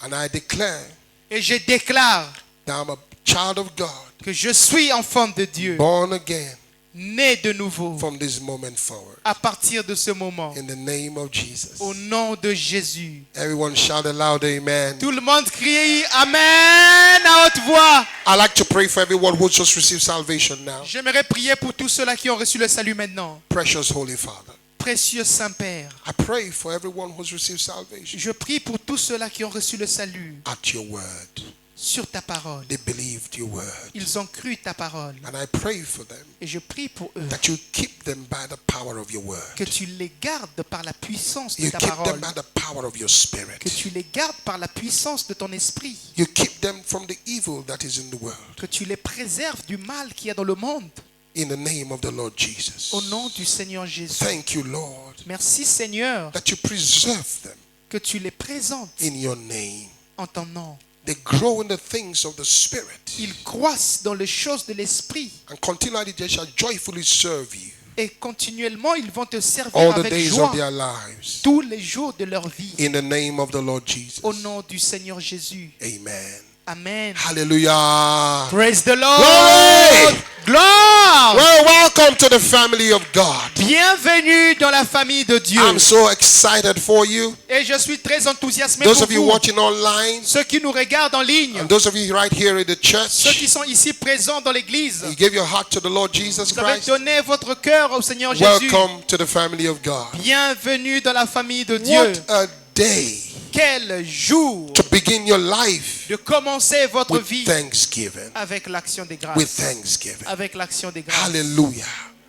And I declare Et je déclare that I'm a child of God, que je suis enfant de Dieu, born again né de nouveau from this moment forward. à partir de ce moment. In the name of Jesus. Au nom de Jésus. Everyone shout aloud, amen. Tout le monde crie Amen à haute voix. I like to pray for everyone who just received salvation now. J'aimerais prier pour tous ceux-là qui ont reçu le salut maintenant. Precious Holy Father, Précieux Saint-Père, I pray for everyone who's received salvation je prie pour tous ceux-là qui ont reçu le salut at your word. sur ta parole. They believed your word. Ils ont cru ta parole. And I pray for them Et je prie pour eux that you keep them by the power of your word. que tu les gardes par la puissance de You ta keep them parole. by the power of your spirit. Que tu les gardes par la puissance de ton esprit. You keep them from the evil that is in the world. Que tu les préserves du mal qu'il y a dans le monde. In the name of the Lord Jesus. Au nom du Seigneur Jésus. Thank you, Lord, Merci Seigneur that you preserve them que tu les présentes in your name. en ton nom. They grow in the things of the Spirit. Ils croissent dans les choses de l'esprit. And continually they shall joyfully serve you Et continuellement, ils vont te servir all the avec days joie of their lives. tous les jours de leur vie. In the name of the Lord Jesus. Au nom du Seigneur Jésus. Amen. Amen. Hallelujah. Praise the Lord. Glory. Gloire. Well, welcome to the family of God. Bienvenue dans la famille de Dieu. I'm so excited for you. Et je suis très enthousiasmé Those pour of you vous. watching online, Ceux qui nous regardent en ligne. and those of you right here in the Ceux qui church, sont ici présents dans l'église. you gave your heart to the Lord Jesus Vous avez Christ. donné votre cœur au Seigneur Jésus. Welcome to the family of God. Bienvenue dans la famille de Dieu. What a day Quel jour to begin your life de commencer votre with vie thanksgiving. avec l'action des grâces. With thanksgiving. Avec l'action des grâces. Hallelujah.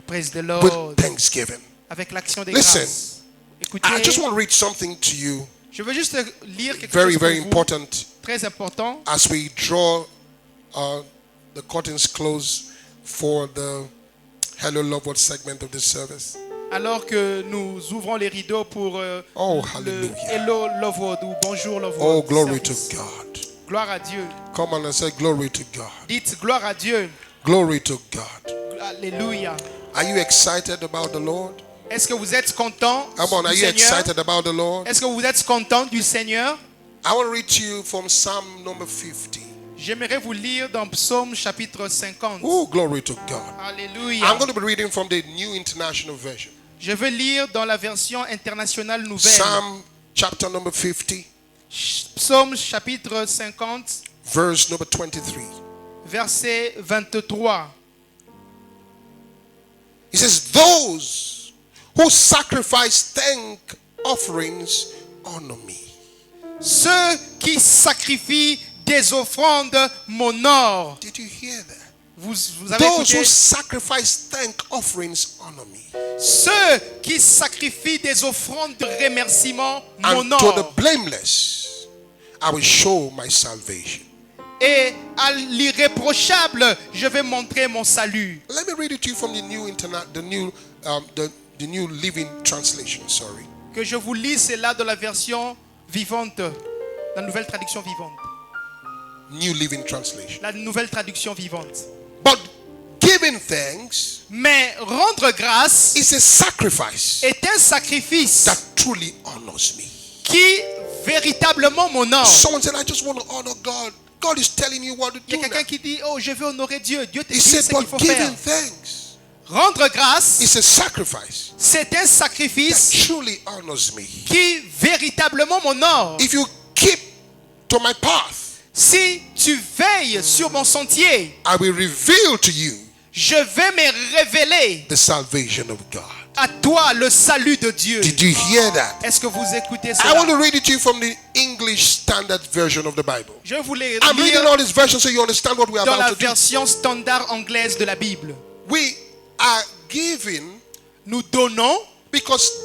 Praise the With Lord. thanksgiving. Avec l'action des Listen, grâces. Écoutez, I just want to read something to you, je veux juste lire quelque very, chose pour very vous, important, très important. as we draw the curtains close for the Hello Lovewood segment of this service. Alors que nous ouvrons les rideaux pour Oh, le hallelujah. Hello Lovewood ou Bonjour Lovewood. Oh, glory to service. God. Gloire à Dieu. Come on and say glory to God. Dites gloire à Dieu. Glory to God. Alléluia. Are you excited about the Lord? Est-ce que vous êtes content Come on, are du you Seigneur? excited about the Lord? Est-ce que vous êtes content du Seigneur? I will read to you from Psalm number 50. J'aimerais vous lire dans Psaume chapitre 50. Oh, glory to God. Alléluia. I'm going to be reading from the New International Version. Je vais lire dans la version internationale nouvelle. Psalm chapter number 50, Psaume chapitre 50, verse number 23. verset 23. He says, those who sacrifice thank offerings honor me. Ceux qui sacrifient des offrandes m'honorent. Did you hear that? Vous avez Those who écouté? sacrifice thank offerings honor me. Ceux qui sacrifient des offrandes de remerciement And to the m'honorent. blameless, I will show my salvation. Et à l'irréprochable, je vais montrer mon salut. Let me read it to you from the New Living Translation. Sorry. Que je vous lis cela dans la version vivante, la nouvelle traduction vivante. New Living Translation. La nouvelle traduction vivante. But giving thanks Mais rendre grâce is a sacrifice est un sacrifice that truly honors me. qui véritablement m'honore. Someone said, I just want to honor God. God is telling you what to Il y do a quelqu'un now. qui dit, oh, je veux honorer Dieu. Dieu te He dit said, ce qu'il but faut faire. giving thanks Rendre grâce, is a sacrifice c'est un that sacrifice truly honors me. qui véritablement m'honore. If you keep to my path, Si tu veilles sur mon sentier, I will reveal to you je vais me révéler the salvation of God. à toi le salut de Dieu. Did you hear that? Est-ce que vous écoutez I want to cela? read it to you from the English Standard Version of the Bible. Je vais vous les I'm reading lire all these versions so you understand what we are dans la about to do. version standard anglaise de la Bible. We are giving Nous donnons because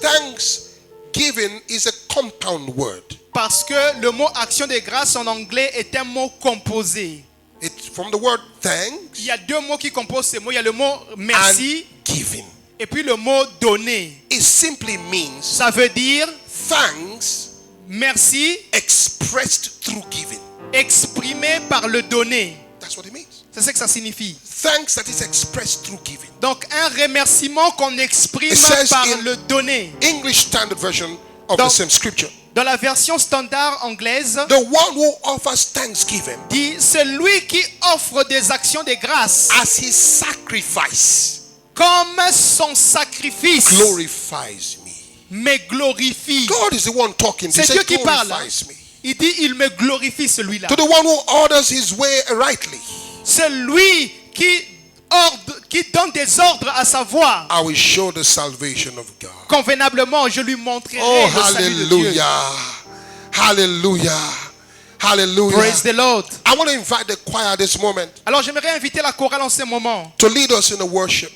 thanksgiving is a compound word. parce que le mot action de grâce en anglais est un mot composé. It's from the word Il thanks y a deux mots qui composent ces mots. Il y a le mot merci and giving. et puis le mot donner. It simply means Ça veut dire thanks merci expressed through giving. exprimé par le donner. That's what it means. C'est ce que ça signifie. Thanks that is expressed through giving. Donc un remerciement qu'on exprime It says par in- le donner. English Standard Version of Dans- the same scripture. Dans la version standard anglaise, The one who offers thanksgiving dit celui qui offre des actions de grâce as his sacrifice comme son sacrifice glorifies me. me glorifie. God is the one talking. He C'est Dieu said qui parle. glorifies me. Il dit il me glorifie celui-là. To the one who orders his way rightly, Celui qui donne des ordres à sa voix. I will show the salvation of God. Convenablement, je lui montrerai Oh, le salut de Dieu. hallelujah. Hallelujah. Hallelujah. Praise the Lord. I want to invite the choir at this moment Alors j'aimerais inviter la chorale en ce moment to lead us in the worship.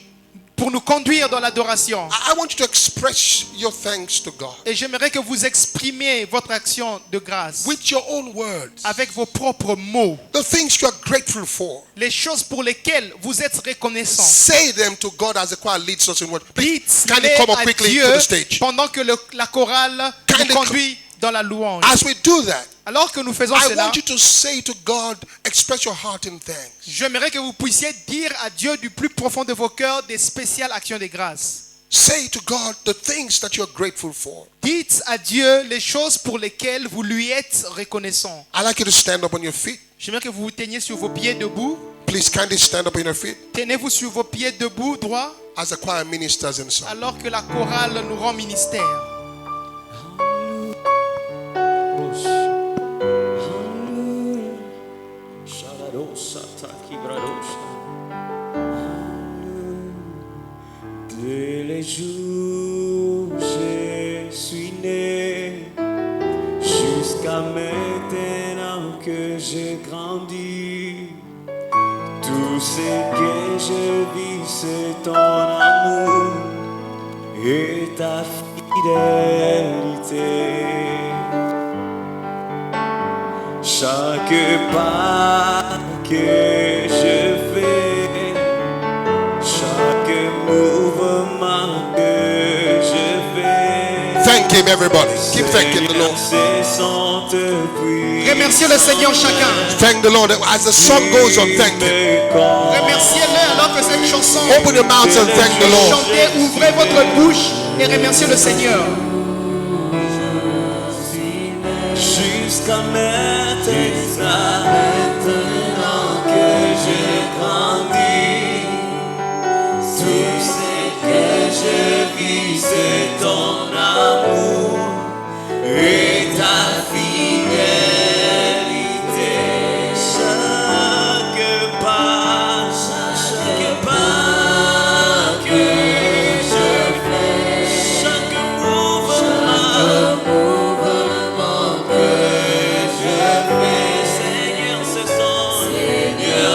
pour nous conduire dans l'adoration. I want you to express your thanks to God Et j'aimerais que vous exprimiez votre action de grâce with your own words. avec vos propres mots. The things you are grateful for. Les choses pour lesquelles vous êtes reconnaissant. Say them to God as the choir leads us in worship. Please, Dites-les kindly come up à quickly Dieu to the stage. pendant que la chorale Kindly nous conduit dans la louange. As we do that, Alors que nous faisons I cela, want you to say to God, express your heart in thanks. j'aimerais que vous puissiez dire à Dieu du plus profond de vos cœurs des spéciales actions de grâce. Say to God the things that you're grateful for. Dites à Dieu les choses pour lesquelles vous lui êtes reconnaissant. I'd like you to stand up on your feet. J'aimerais que vous vous teniez sur vos pieds debout. Please kindly stand up on your feet Tenez-vous sur vos pieds debout, droit, as the choir ministers in song. alors que la chorale nous rend ministère. Dès les jours je suis né, jusqu'à maintenant que j'ai grandi. Tout ce que je vis, c'est ton amour et ta fidélité. Chaque pas que je fais, chaque mouvement que je fais, Thank Him, everybody. Keep thanking the Lord. incessante pluie. Remerciez le Seigneur chacun. Thank the Lord. As the song goes on, thank Him. Remerciez-le alors que cette chanson Open your mouths and thank the Lord. chantez, ouvrez votre bouche et remerciez le Seigneur. Jusqu'à maintenant, grandis. Tout ce que je vis, c'est ton amour et ta fidélité. Chaque pas que je fais, chaque mouvement que je fais, Seigneur,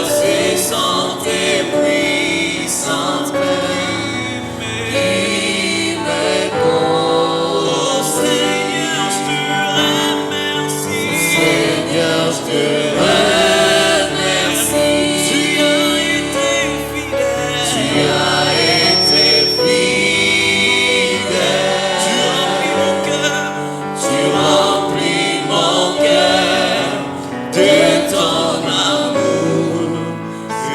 ce sont tes puissantes mains qui me conduisent. Oh Seigneur, je te remercie. Seigneur, je te remercie. Tu as été fidèle. Tu as été fidèle. Tu remplis mon cœur de ton amour.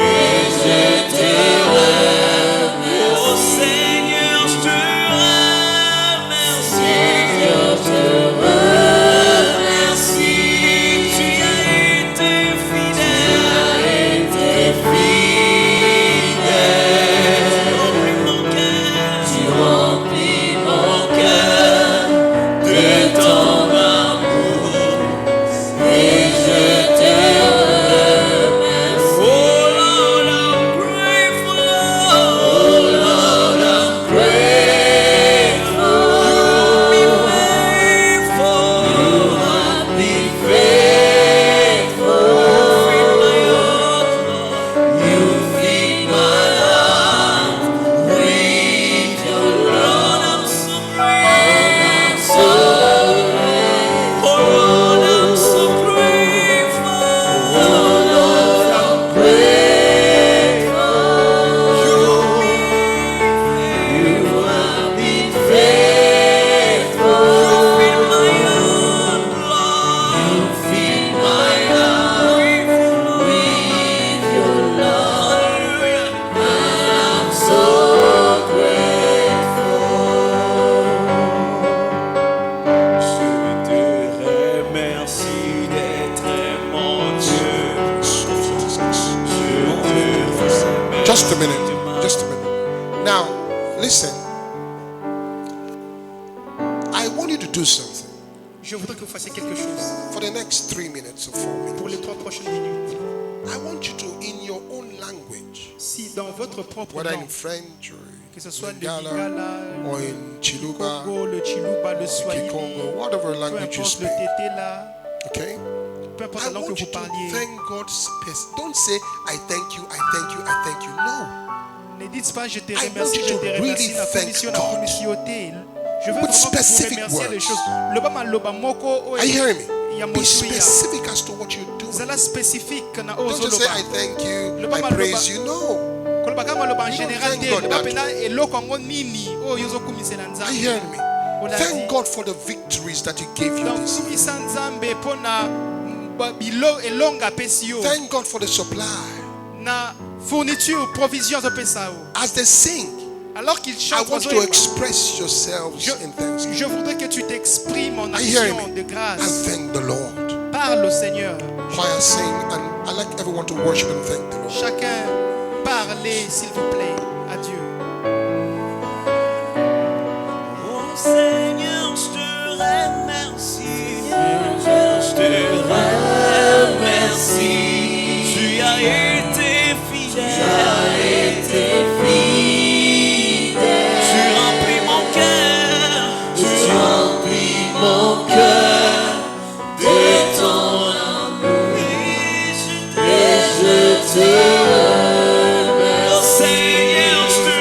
Et je te remercie. Oh Seigneur, je te remercie. Seigneur, je te remercie. Tu as été fidèle. Tu as été fidèle. Tu remplis mon cœur de ton amour. Et je te remercie. Oh Lord, I'm grateful. Oh Lord, I'm grateful. You have been faithful. You feed my heart with your love. I'm so grateful. Oh Lord, I'm so grateful. Oh Lord, I'm grateful. You have been faithful. You feed my heart with your love. I'm so grateful. Je te remercie d'être mon Dieu. Just a minute. Just a minute. Now, listen. I want you to do something Je voudrais que vous fassiez quelque chose for the next 3 minutes or 4 minutes. pour les 3 prochaines minutes. I want you to, in your own language, Si dans votre propre whether in langue, French or que ce soit in le Lingala Lingala, or le in Chiluba, Congo, le Chiluba, le Swahili, Kikongo, whatever peu language you importe le speak, Tétéla, okay? peu importe I la langue want que you vous to parliez. thank God. Don't say, I thank you, I thank you, I thank you. No. Ne dites pas je te I remercie, want you je to te really remercie, la thank commission, la God commissioté. Je veux with vraiment que vous specific remerciez les words. choses. Loba loba moko Are you hearing me? ya Be mosuya. specific as to what you're doing. Zala spécifique na Don't just say, I ozoloba. thank you, Le Baba I praise you. No. Koloba kama loba en You don't général thank te God loba that pena eloko yango nini oyo ozokumisela Are you nzambe. hearing me? Ola Thank dit. God for the victories that He gave you Donc this year. kumisa nzambe mpona elonga apesi yo Thank God for the supply. na fourniture provision azopesa yo. As they sing, Alors qu'il I chante want you to express yourselves in thanksgiving. je voudrais que tu t'exprimes en Are you hearing action me? de And grâce. thank the Lord. Parle au Seigneur. Choir sing, and I like everyone to worship and thank the Lord. Chacun parlez, s'il vous plaît, à Dieu. Oh Seigneur, je te remercie. Seigneur, je te remercie. Tu as été fidèle. Tu as été fidèle. Tu remplis mon cœur. Tu remplis mon cœur de ton amour. Et je te remercie. Oh Seigneur, je te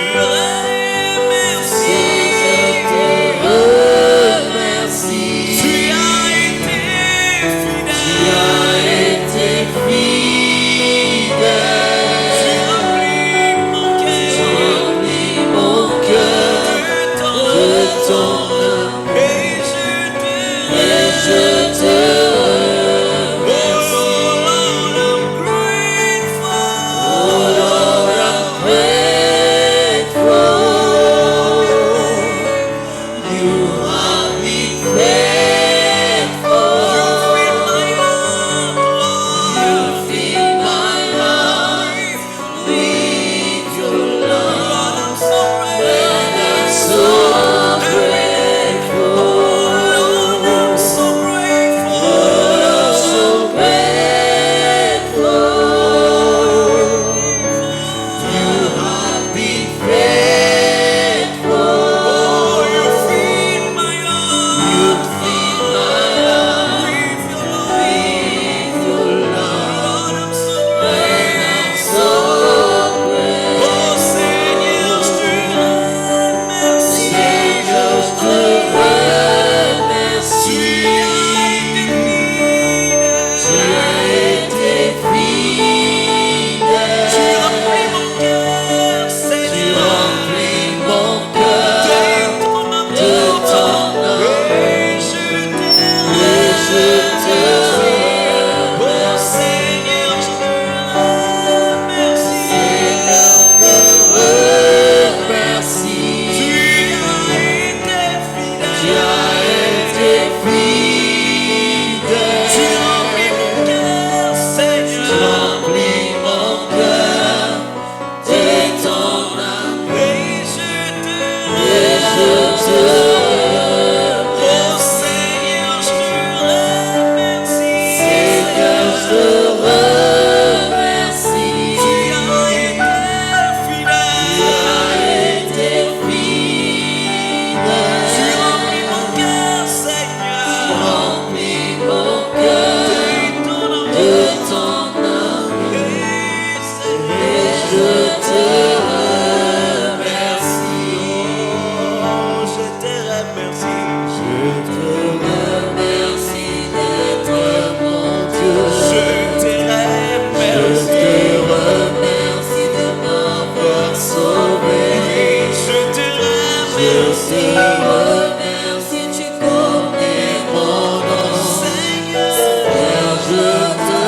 remercie, tu connais mon nom. Seigneur, je te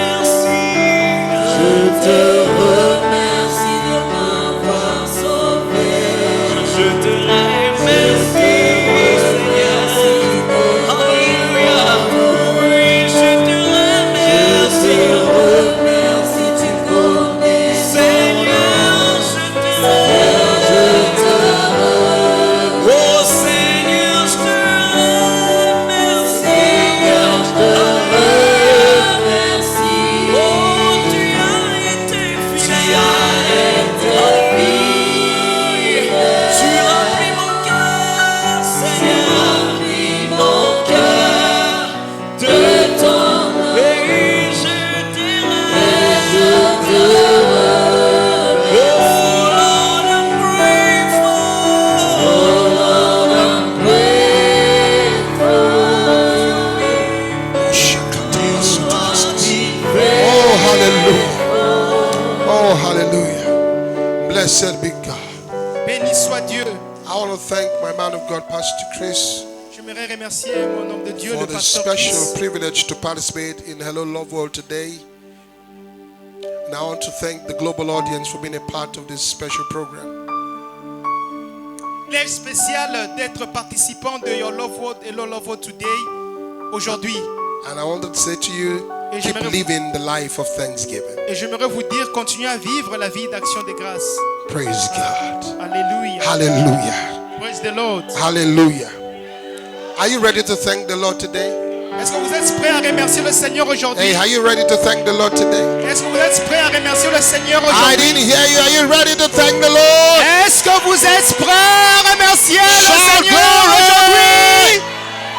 remercie. Je te remercie de m'avoir sauvé. Je te remercie, Seigneur. Alléluia. Oui, je te remercie. Tu connais. Seigneur, je te remercie. Oh Seigneur, je te remercie. Seigneur, je te remercie. Oh, tu as été fidèle. Tu remplis mon cœur, Seigneur. Tu remplis mon cœur de ton nom. Et je te remercie. Oh Lord, I'm grateful. Oh Lord, I'm Oh, hallelujah. Oh, hallelujah. Blessed be God. Béni soit Dieu. I want to thank my man of God, Pastor Chris, J'aimerais remercier mon homme de Dieu, for le the pasteur special Chris. privilege to participate in Hello Love World today. And I want to thank the global audience for being a part of this special program. L'aide spéciale d'être participant de Your Love World et Your Love World Today aujourd'hui. And I wanted to say to you, Et keep j'aimerais- living the life of thanksgiving. Et j'aimerais vous dire, continuez à vivre la vie d'action de grâce. Praise God. Alléluia. Hallelujah. Praise the Lord. Hallelujah. Are you ready to thank the Lord today? Est-ce que vous êtes prêts à remercier le Seigneur aujourd'hui? Hey, are you ready to thank the Lord today? Est-ce que vous êtes prêts à remercier le Seigneur I aujourd'hui? didn't hear you. Are you ready to thank the Lord? Est-ce que vous êtes prêts à remercier le Shout Seigneur glory! aujourd'hui?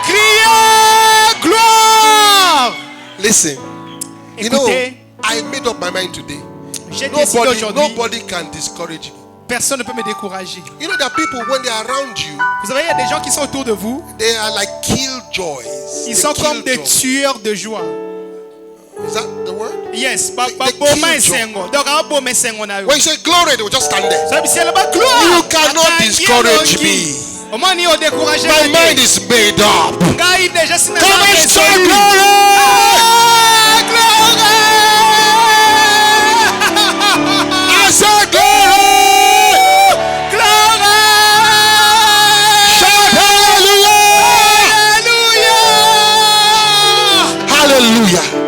Criez gloire! Listen, you know, Écoutez, I made up my mind today. j'ai décidé aujourd'hui, Nobody can discourage me. personne ne peut me décourager. You know, there are people when they are around you, Vous savez, il y a des gens qui sont autour de vous, they are like killjoys. ils They sont comme des killjoy. tueurs de joie. Is that the word? Yes, They kill joy. donc à bon sengo na yo. When you say glory, they will just stand there. Ça veut dire là-bas, gloire. You cannot Akangi discourage elongi. me. Au moins ni au décourager. My mind is made up. Ngai déjà si Come and shout glory. glory! I said glory! Shout hallelujah! Hallelujah!